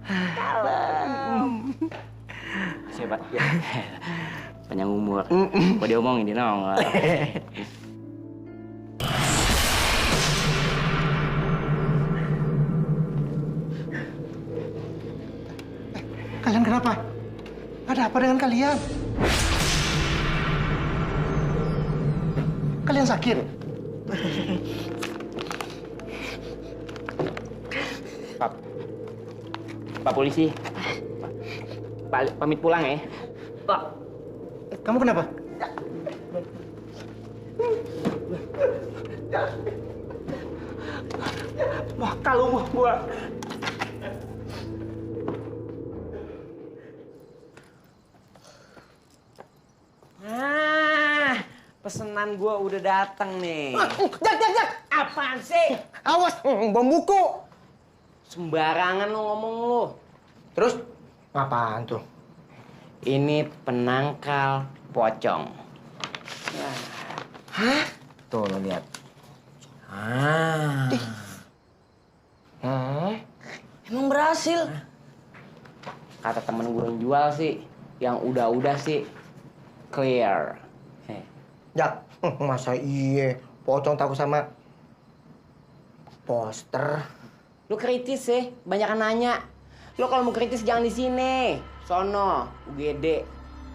Speaker 5: Kalem. Siapa? Ya. Panjang umur. Kok dia omongin, dia nongol.
Speaker 6: Kalian kenapa? Ada apa dengan kalian? Kalian sakit?
Speaker 5: Pak polisi. Pak, pamit pulang ya.
Speaker 6: Pak. Kamu kenapa?
Speaker 5: Wah, kalau mau gua. Pesanan gua udah datang nih.
Speaker 3: Jak.
Speaker 5: Apaan sih?
Speaker 3: Awas, bom buku.
Speaker 5: Sembarangan lu ngomong lu.
Speaker 3: Terus? Apaan tuh?
Speaker 5: Ini penangkal pocong.
Speaker 3: Hah?
Speaker 5: Tuh lo lihat. Emang berhasil? Kata temen gue yang jual sih, yang udah sih clear.
Speaker 3: Jak, masa iya pocong takut sama poster?
Speaker 5: Lu kritis sih, banyak nanya. Lu kalau mau kritis jangan di sini. Sono, UGD.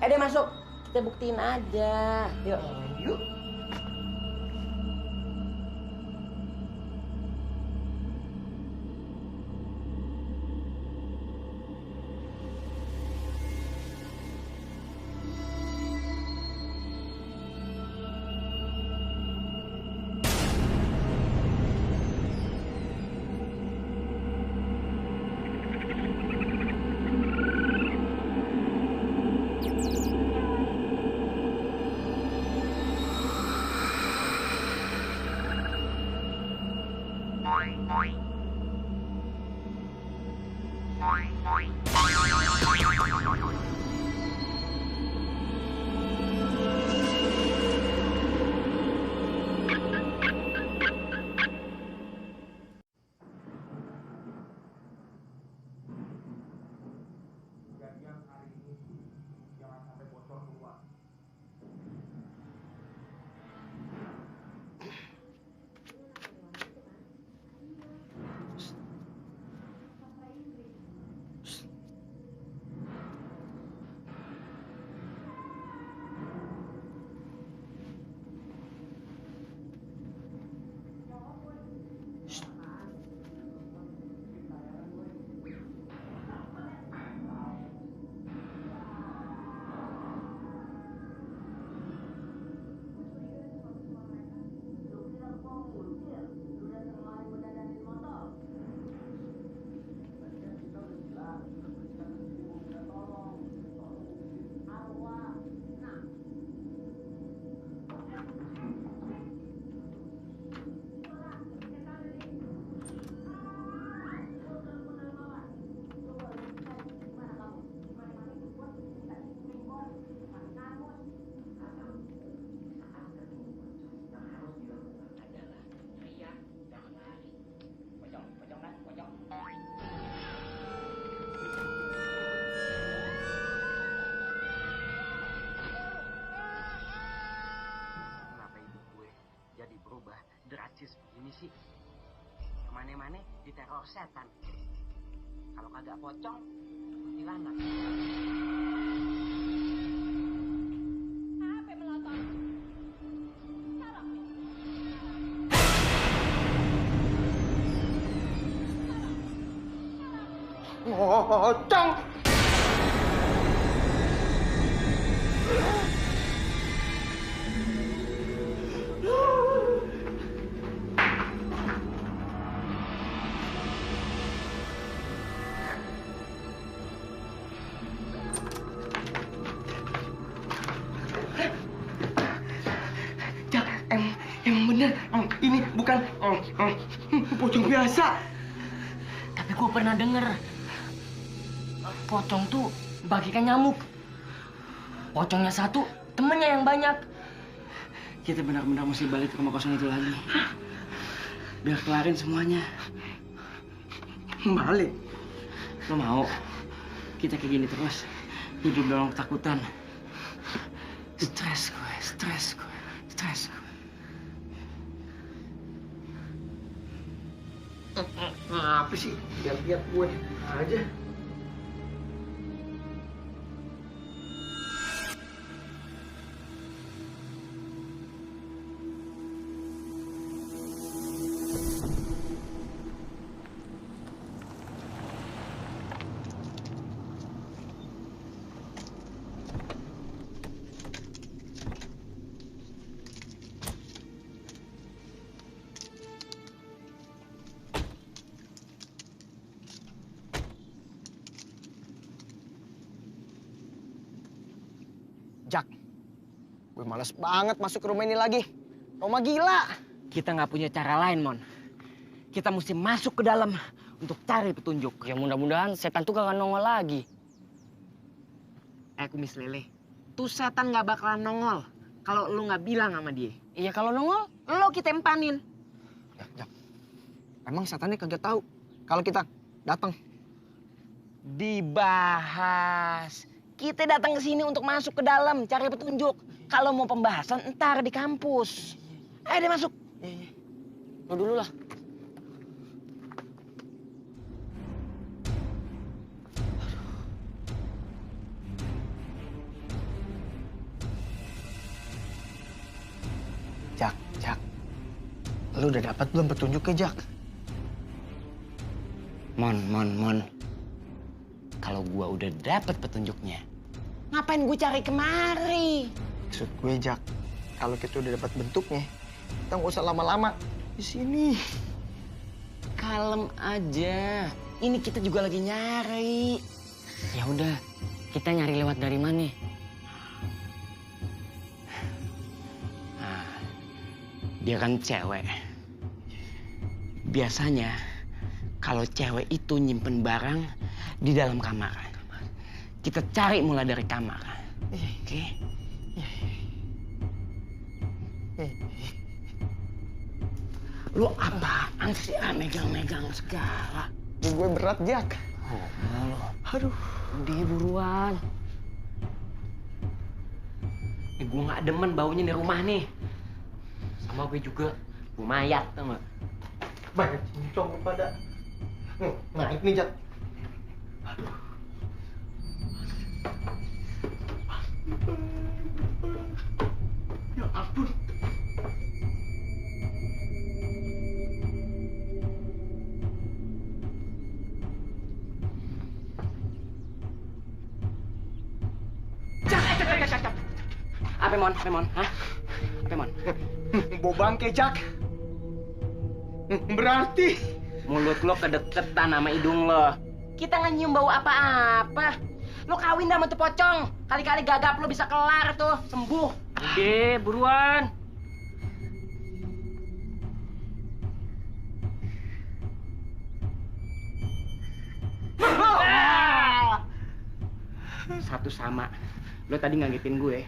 Speaker 5: Deh masuk. Kita buktiin aja. Yuk. Yuk.
Speaker 2: Drastis begini sih, kemana-mana diteror setan. Kalau kagak pocong, kuntilanak.
Speaker 8: Apa melotot?
Speaker 3: Pocong. Emang bener, ini bukan pocong biasa.
Speaker 5: Tapi gue pernah denger pocong tuh bagikan nyamuk. Pocongnya satu, temennya yang banyak.
Speaker 3: Kita benar-benar mesti balik ke rumah kosong itu lagi. Biar kelarin semuanya. Balik? Lo mau? Kita kayak gini terus, hidup dalam ketakutan. Stres gue. Apa sih? Lihat-lihat gue aja. Jak, gue males banget masuk ke rumah ini lagi. Roma gila.
Speaker 5: Kita nggak punya cara lain, Mon. Kita mesti masuk ke dalam untuk cari petunjuk.
Speaker 3: Ya mudah-mudahan setan tuh gak nongol lagi.
Speaker 5: Kumis lele, tuh setan nggak bakalan nongol kalau lu nggak bilang sama dia.
Speaker 3: Iya kalau nongol,
Speaker 5: Lo kita empanin.
Speaker 3: Jak. Emang setannya kagak tahu kalau kita datang.
Speaker 5: Dibahas. Kita datang ke sini untuk masuk ke dalam, cari petunjuk. Kalau mau pembahasan, entar di kampus. Ayo deh masuk.
Speaker 3: Lo dulu lah. Jak. Lu udah dapat belum petunjuknya, Jak?
Speaker 5: Mon. Kalau gua udah dapat petunjuknya, ngapain gue cari kemari?
Speaker 3: Maksud gue, Jak, kalau kita udah dapat bentuknya, kita nggak usah lama-lama di sini.
Speaker 5: Kalem aja. Ini kita juga lagi nyari.
Speaker 10: Ya udah, kita nyari lewat dari mana?
Speaker 5: Nah, dia kan cewek. Biasanya kalau cewek itu nyimpen barang di dalam kamar. Kita cari mulai dari kamar. Oke? Lu apaan sih megang-megang segala?
Speaker 3: Gue berat, Jak. Aduh.
Speaker 10: Udah buruan.
Speaker 5: Gue nggak demen baunya di rumah nih. Sama gue juga. Gue mayat, tau gak?
Speaker 3: Banyak cincong pada. Naik nih, Jak. Aduh. Ya ampun.
Speaker 5: Apa mon? Hah? Apa mon?
Speaker 3: Bau bangke, Jak. Berarti
Speaker 5: Mulut lo kedeketan sama hidung lo. Kita nggak nyium bau apa-apa. Lo kawin sama tuh pocong. Kali-kali gagap lo bisa kelar tuh, sembuh.
Speaker 10: Udah buruan.
Speaker 5: Satu sama. Lo tadi ngagetin gue.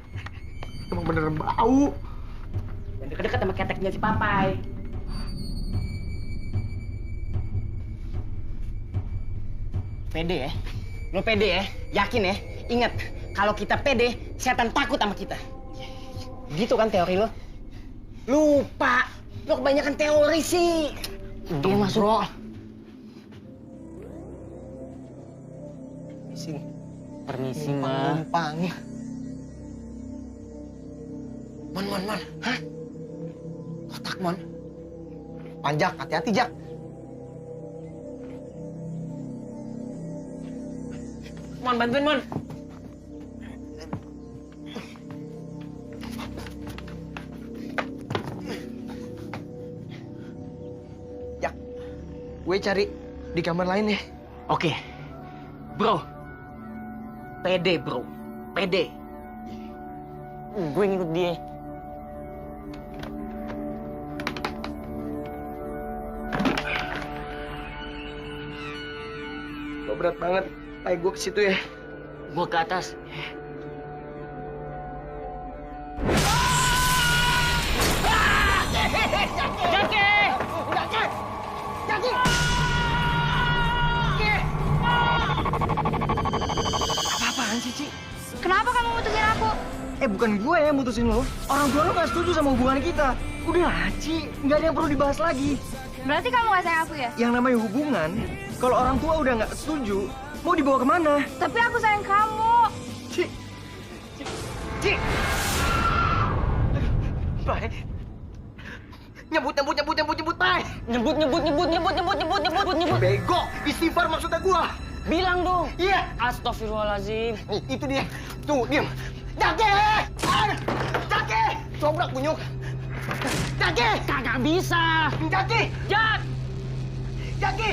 Speaker 3: emang beneran bau.
Speaker 5: Dan deket-deket sama keteknya si Papai. Pede ya? Lo pede ya? Yakin ya? Ingat, kalau kita pede, setan takut sama kita. Gitu kan teori lo? Lupa! Lo kebanyakan teori sih.
Speaker 10: Dia masuk. Bro.
Speaker 3: Sini.
Speaker 10: Permisi, Ma.
Speaker 3: Numpang. Mon. Hah? Kotak, Mon. Panjak, hati-hati, Jak.
Speaker 5: Mon, bantuin, Mon.
Speaker 3: Jak, gue cari di kamar lain ya.
Speaker 5: Oke. Bro. Pede, bro. Pede.
Speaker 10: Gue ngikut dia.
Speaker 3: Kok berat banget. Ayo gue ke situ ya.
Speaker 10: Gue ke atas.
Speaker 3: Apa-apaan sih, Ci?
Speaker 8: Kenapa kamu mutusin aku?
Speaker 3: Bukan gue yang mutusin lo. Orang tua lo gak setuju sama hubungan kita. Udah, Ci. Nggak ada yang perlu dibahas lagi.
Speaker 8: Berarti kamu gak sayang aku ya?
Speaker 3: Yang namanya hubungan, kalau orang tua udah nggak setuju, mau dibawa kemana?
Speaker 8: Tapi aku sayang kamu.
Speaker 3: Ci. Pai. Nyebut, Pai.
Speaker 10: Nyebut.
Speaker 3: Bego, istighfar maksudnya gua.
Speaker 10: Bilang dong.
Speaker 3: Iya.
Speaker 10: Astagfirullahaladzim.
Speaker 3: Itu dia. Tunggu, diam. Jaki! Cobrak bunyuk. Jaki!
Speaker 10: Kagak bisa.
Speaker 3: Jaki! Jaki!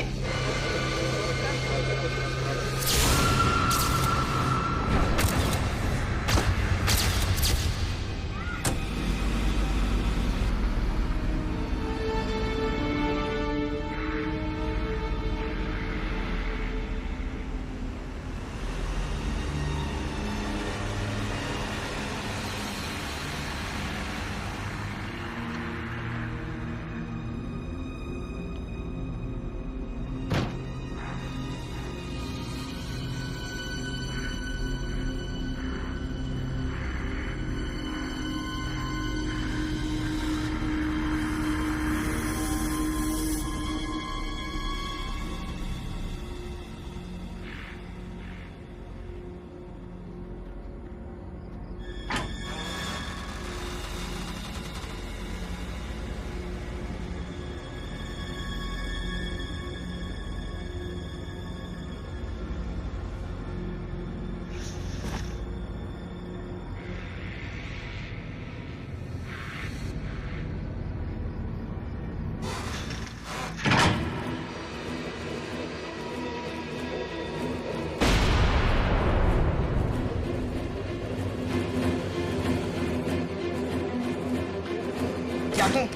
Speaker 3: Jaki.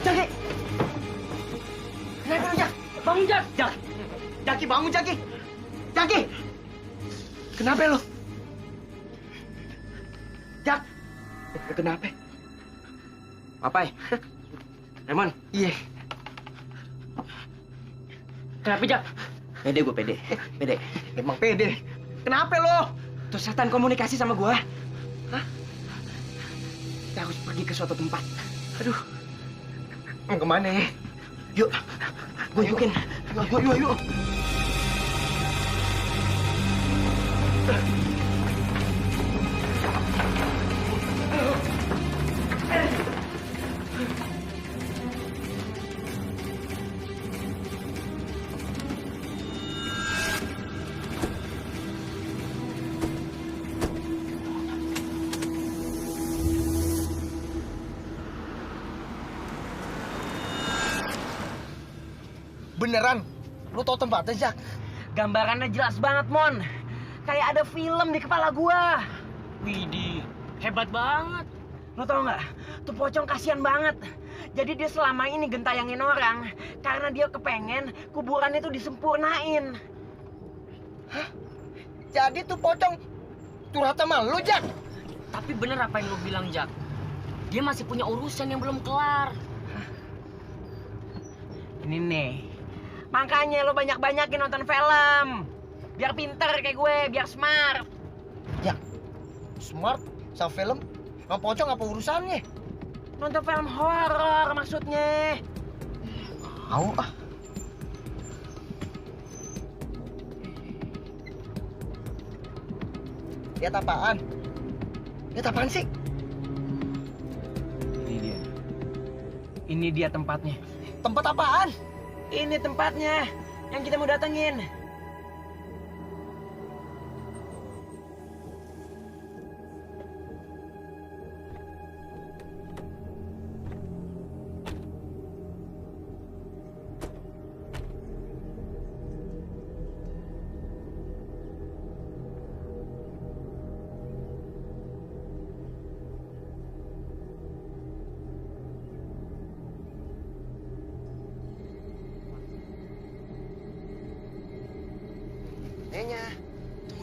Speaker 3: Jaki. Kenapa lu, Jak? Bangun, Jak. Jaki, bangun, Jaki. Jaki. Kenapa lu? Jak. Kenapa?
Speaker 2: Apa ya? Raymond?
Speaker 3: Iya.
Speaker 2: Kenapa, Jak? Pede gue, pede. Pede.
Speaker 3: Emang pede. Kenapa lo?
Speaker 2: Tuh setan komunikasi sama gua. Hah? Kita harus pergi ke suatu tempat.
Speaker 3: Aduh. Kemana ya?
Speaker 2: Yuk, gue ikutin.
Speaker 3: Yuk. Beneran? Lu tau tempatnya, Jak?
Speaker 2: Gambarannya jelas banget, Mon. Kayak ada film di kepala gua.
Speaker 5: Widih, hebat banget.
Speaker 2: Lo tau nggak? Tuh pocong kasihan banget. Jadi dia selama ini gentayangin orang karena dia kepengen kuburannya tuh disempurnain.
Speaker 3: Jadi tuh pocong curhat sama lu, Jak?
Speaker 5: Tapi bener apa yang lu bilang, Jak? Dia masih punya urusan yang belum kelar.
Speaker 2: Ini nih. Makanya lo banyak-banyakin nonton film. Biar pinter kayak gue, biar smart.
Speaker 3: Jak, smart sama film? Sama pocong apa urusannya?
Speaker 2: Nonton film horor maksudnya.
Speaker 3: Tahu ah. Lihat apaan? Lihat apaan sih?
Speaker 2: Ini dia tempatnya.
Speaker 3: Tempat apaan?
Speaker 2: Ini tempatnya yang kita mau datengin.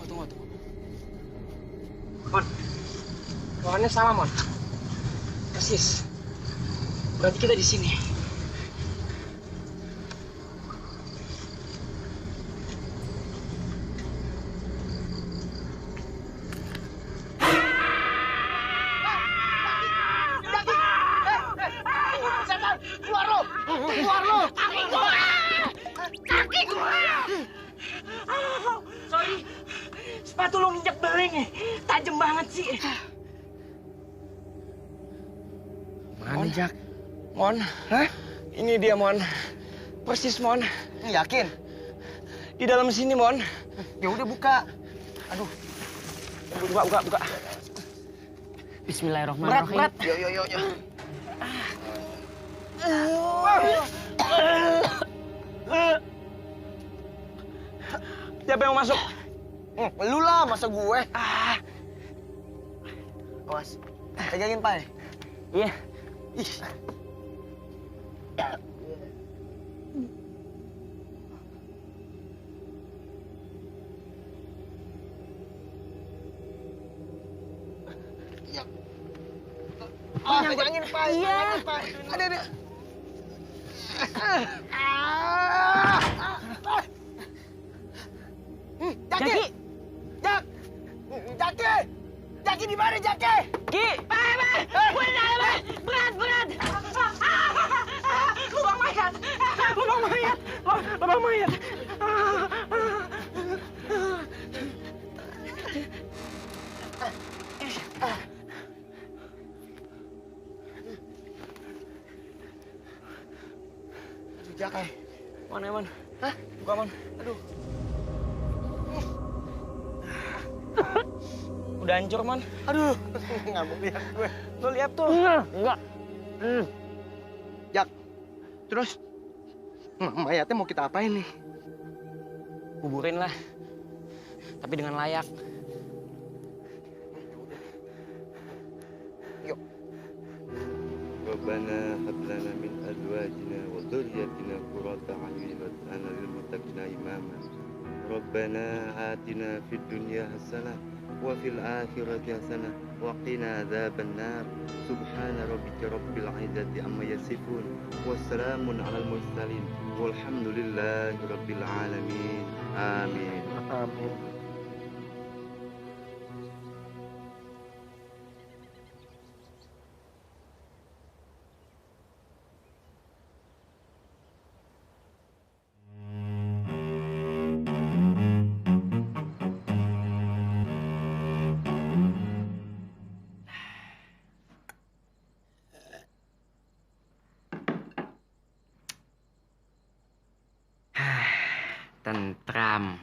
Speaker 3: Tunggu.
Speaker 2: Mon, pohonnya sama, Mon. Persis. Berarti kita di sini.
Speaker 3: Keluar lo!
Speaker 2: Kaki gua! Sorry, sepatu lo nginjek beling. Tajam banget sih.
Speaker 3: Mana, Jak?
Speaker 2: Mon, hah? Ini dia, Mon. Persis, Mon.
Speaker 3: Yakin?
Speaker 2: Di dalam sini, Mon.
Speaker 3: Ya udah buka. Aduh.
Speaker 2: Buka.
Speaker 5: Bismillahirrahmanirrahim.
Speaker 3: Berat. Yo.
Speaker 2: Siapa yang mau masuk?
Speaker 3: Lu lah, masa gue? Awas. Pegangin, Pai.
Speaker 2: Iya.
Speaker 3: Ih. Pegangin, Pai.
Speaker 2: Iya.
Speaker 3: Ada. Jaki di mana, Jaki?
Speaker 2: Ki, gue di dalam, berat. Lubang mayat.
Speaker 3: Jaki.
Speaker 2: Mana, Mon?
Speaker 3: Hah?
Speaker 2: Buka, Mon.
Speaker 3: Aduh.
Speaker 2: Udah hancur, Mon.
Speaker 3: Aduh, nggak mau lihat gue.
Speaker 2: Lo lihat tuh.
Speaker 3: Enggak. Jak, terus mayatnya mau kita apain nih?
Speaker 2: Kuburin lah. Tapi dengan layak.
Speaker 3: Yuk.
Speaker 12: ربنا هب لنا من أزواجنا وذريتنا قرة أعين واجعلنا للمتقين إماما ربنا آتنا في الدنيا حسنة وفي الآخرة حسنة وقنا عذاب النار سبحان ربك رب العزة عما يصفون وسلام على المرسلين والحمد لله رب العالمين آمين
Speaker 3: Amin.
Speaker 2: Tentram.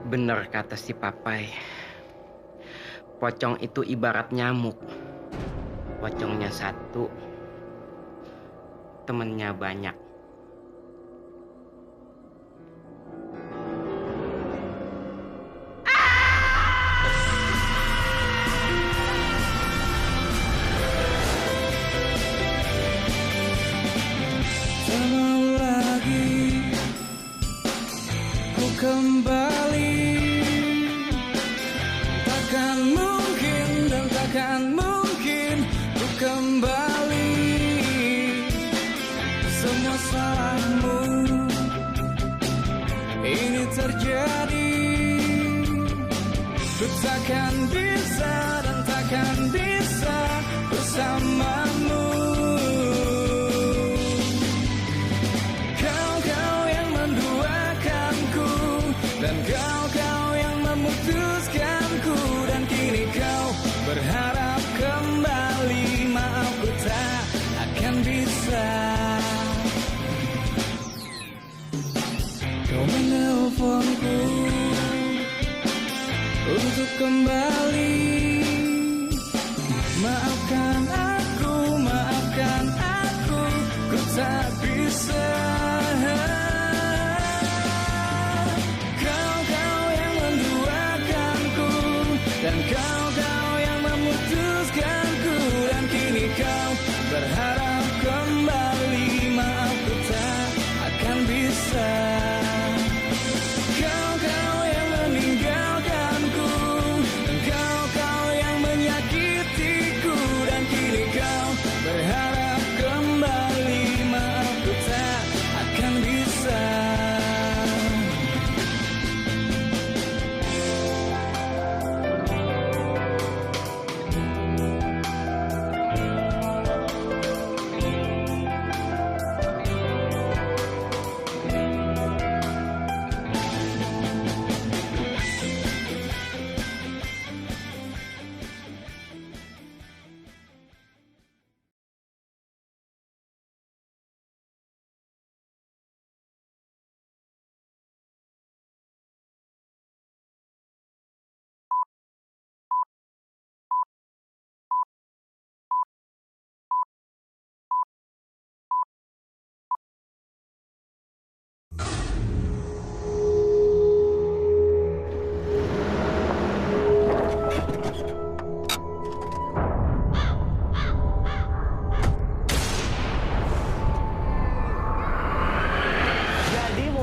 Speaker 2: Bener kata si Papai. Pocong itu ibarat nyamuk. Pocongnya satu, temennya banyak.
Speaker 9: Tak mau lagi ku kembali, takkan mungkin dan takkan mungkin ku kembali. Semua salahmu ini terjadi, ku takkan bisa dan takkan bisa bersamamu. Kau yang menduakanku dan kau yang memutuskanku, dan kini kau berharap kembali. Maaf, ku tak akan bisa. Kau menelponku untuk kembali. Maafkan aku, ku tak bisa. Kau yang menduakanku dan kau yang memutuskanku, dan kini kau berharap kembali. Maaf, ku tak akan bisa. Kau yang meninggalkanku dan kau yang menyakitiku, dan kini kau berharap kembali. Maaf, ku tak akan bisa.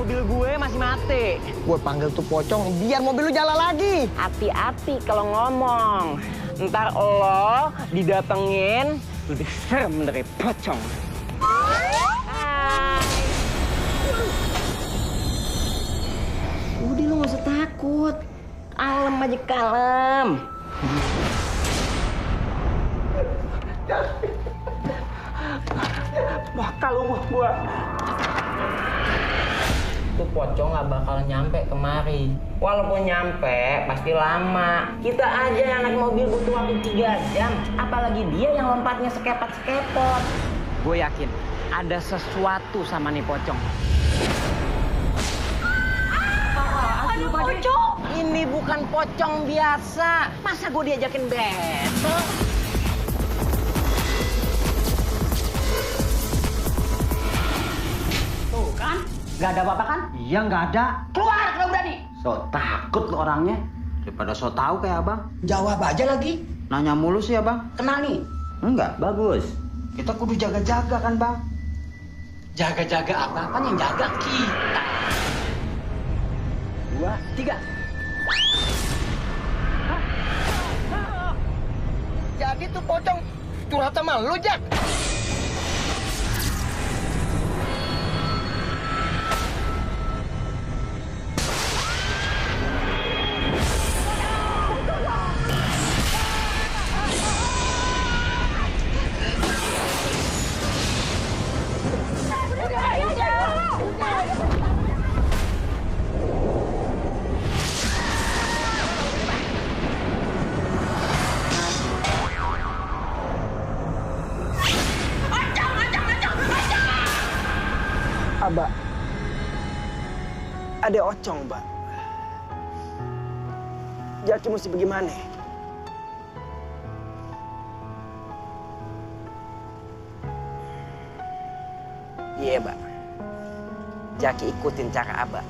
Speaker 3: Mobil gue masih mati. Gue panggil tuh pocong biar mobil lu jalan lagi.
Speaker 2: Hati-hati kalau ngomong. Ntar lo didatengin
Speaker 5: lebih serem dari pocong.
Speaker 10: Udah lu gak usah takut. Kalem aja kalem.
Speaker 5: Bakal lu gua.
Speaker 2: Tuh pocong gak bakal nyampe kemari.
Speaker 10: Walaupun nyampe, pasti lama. Kita aja yang naik mobil butuh waktu 3 jam. Apalagi dia yang lompatnya sekepot-sekepot.
Speaker 5: Gue yakin ada sesuatu sama nih pocong.
Speaker 10: Aduh, pocong! Ini bukan pocong biasa. Masa gue diajakin battle? Tuh kan, gak ada apa-apa kan?
Speaker 5: Iya nggak ada.
Speaker 10: Keluar kalau berani!
Speaker 5: So takut lo orangnya. Daripada so tahu kayak abang.
Speaker 11: Jawab aja lagi.
Speaker 5: Nanya mulu sih abang.
Speaker 11: Kenal nih.
Speaker 5: Enggak, bagus. Kita kudu jaga-jaga kan bang.
Speaker 11: Jaga-jaga apa-apa yang jaga kita.
Speaker 5: 2, 3.
Speaker 3: Jadi tuh pocong curhat sama lu, Jak.
Speaker 5: Abah, ada ocong, Mbak. Jaki mesti bagaimana?
Speaker 10: Iya, Mbak. Jaki ikutin cara Abah.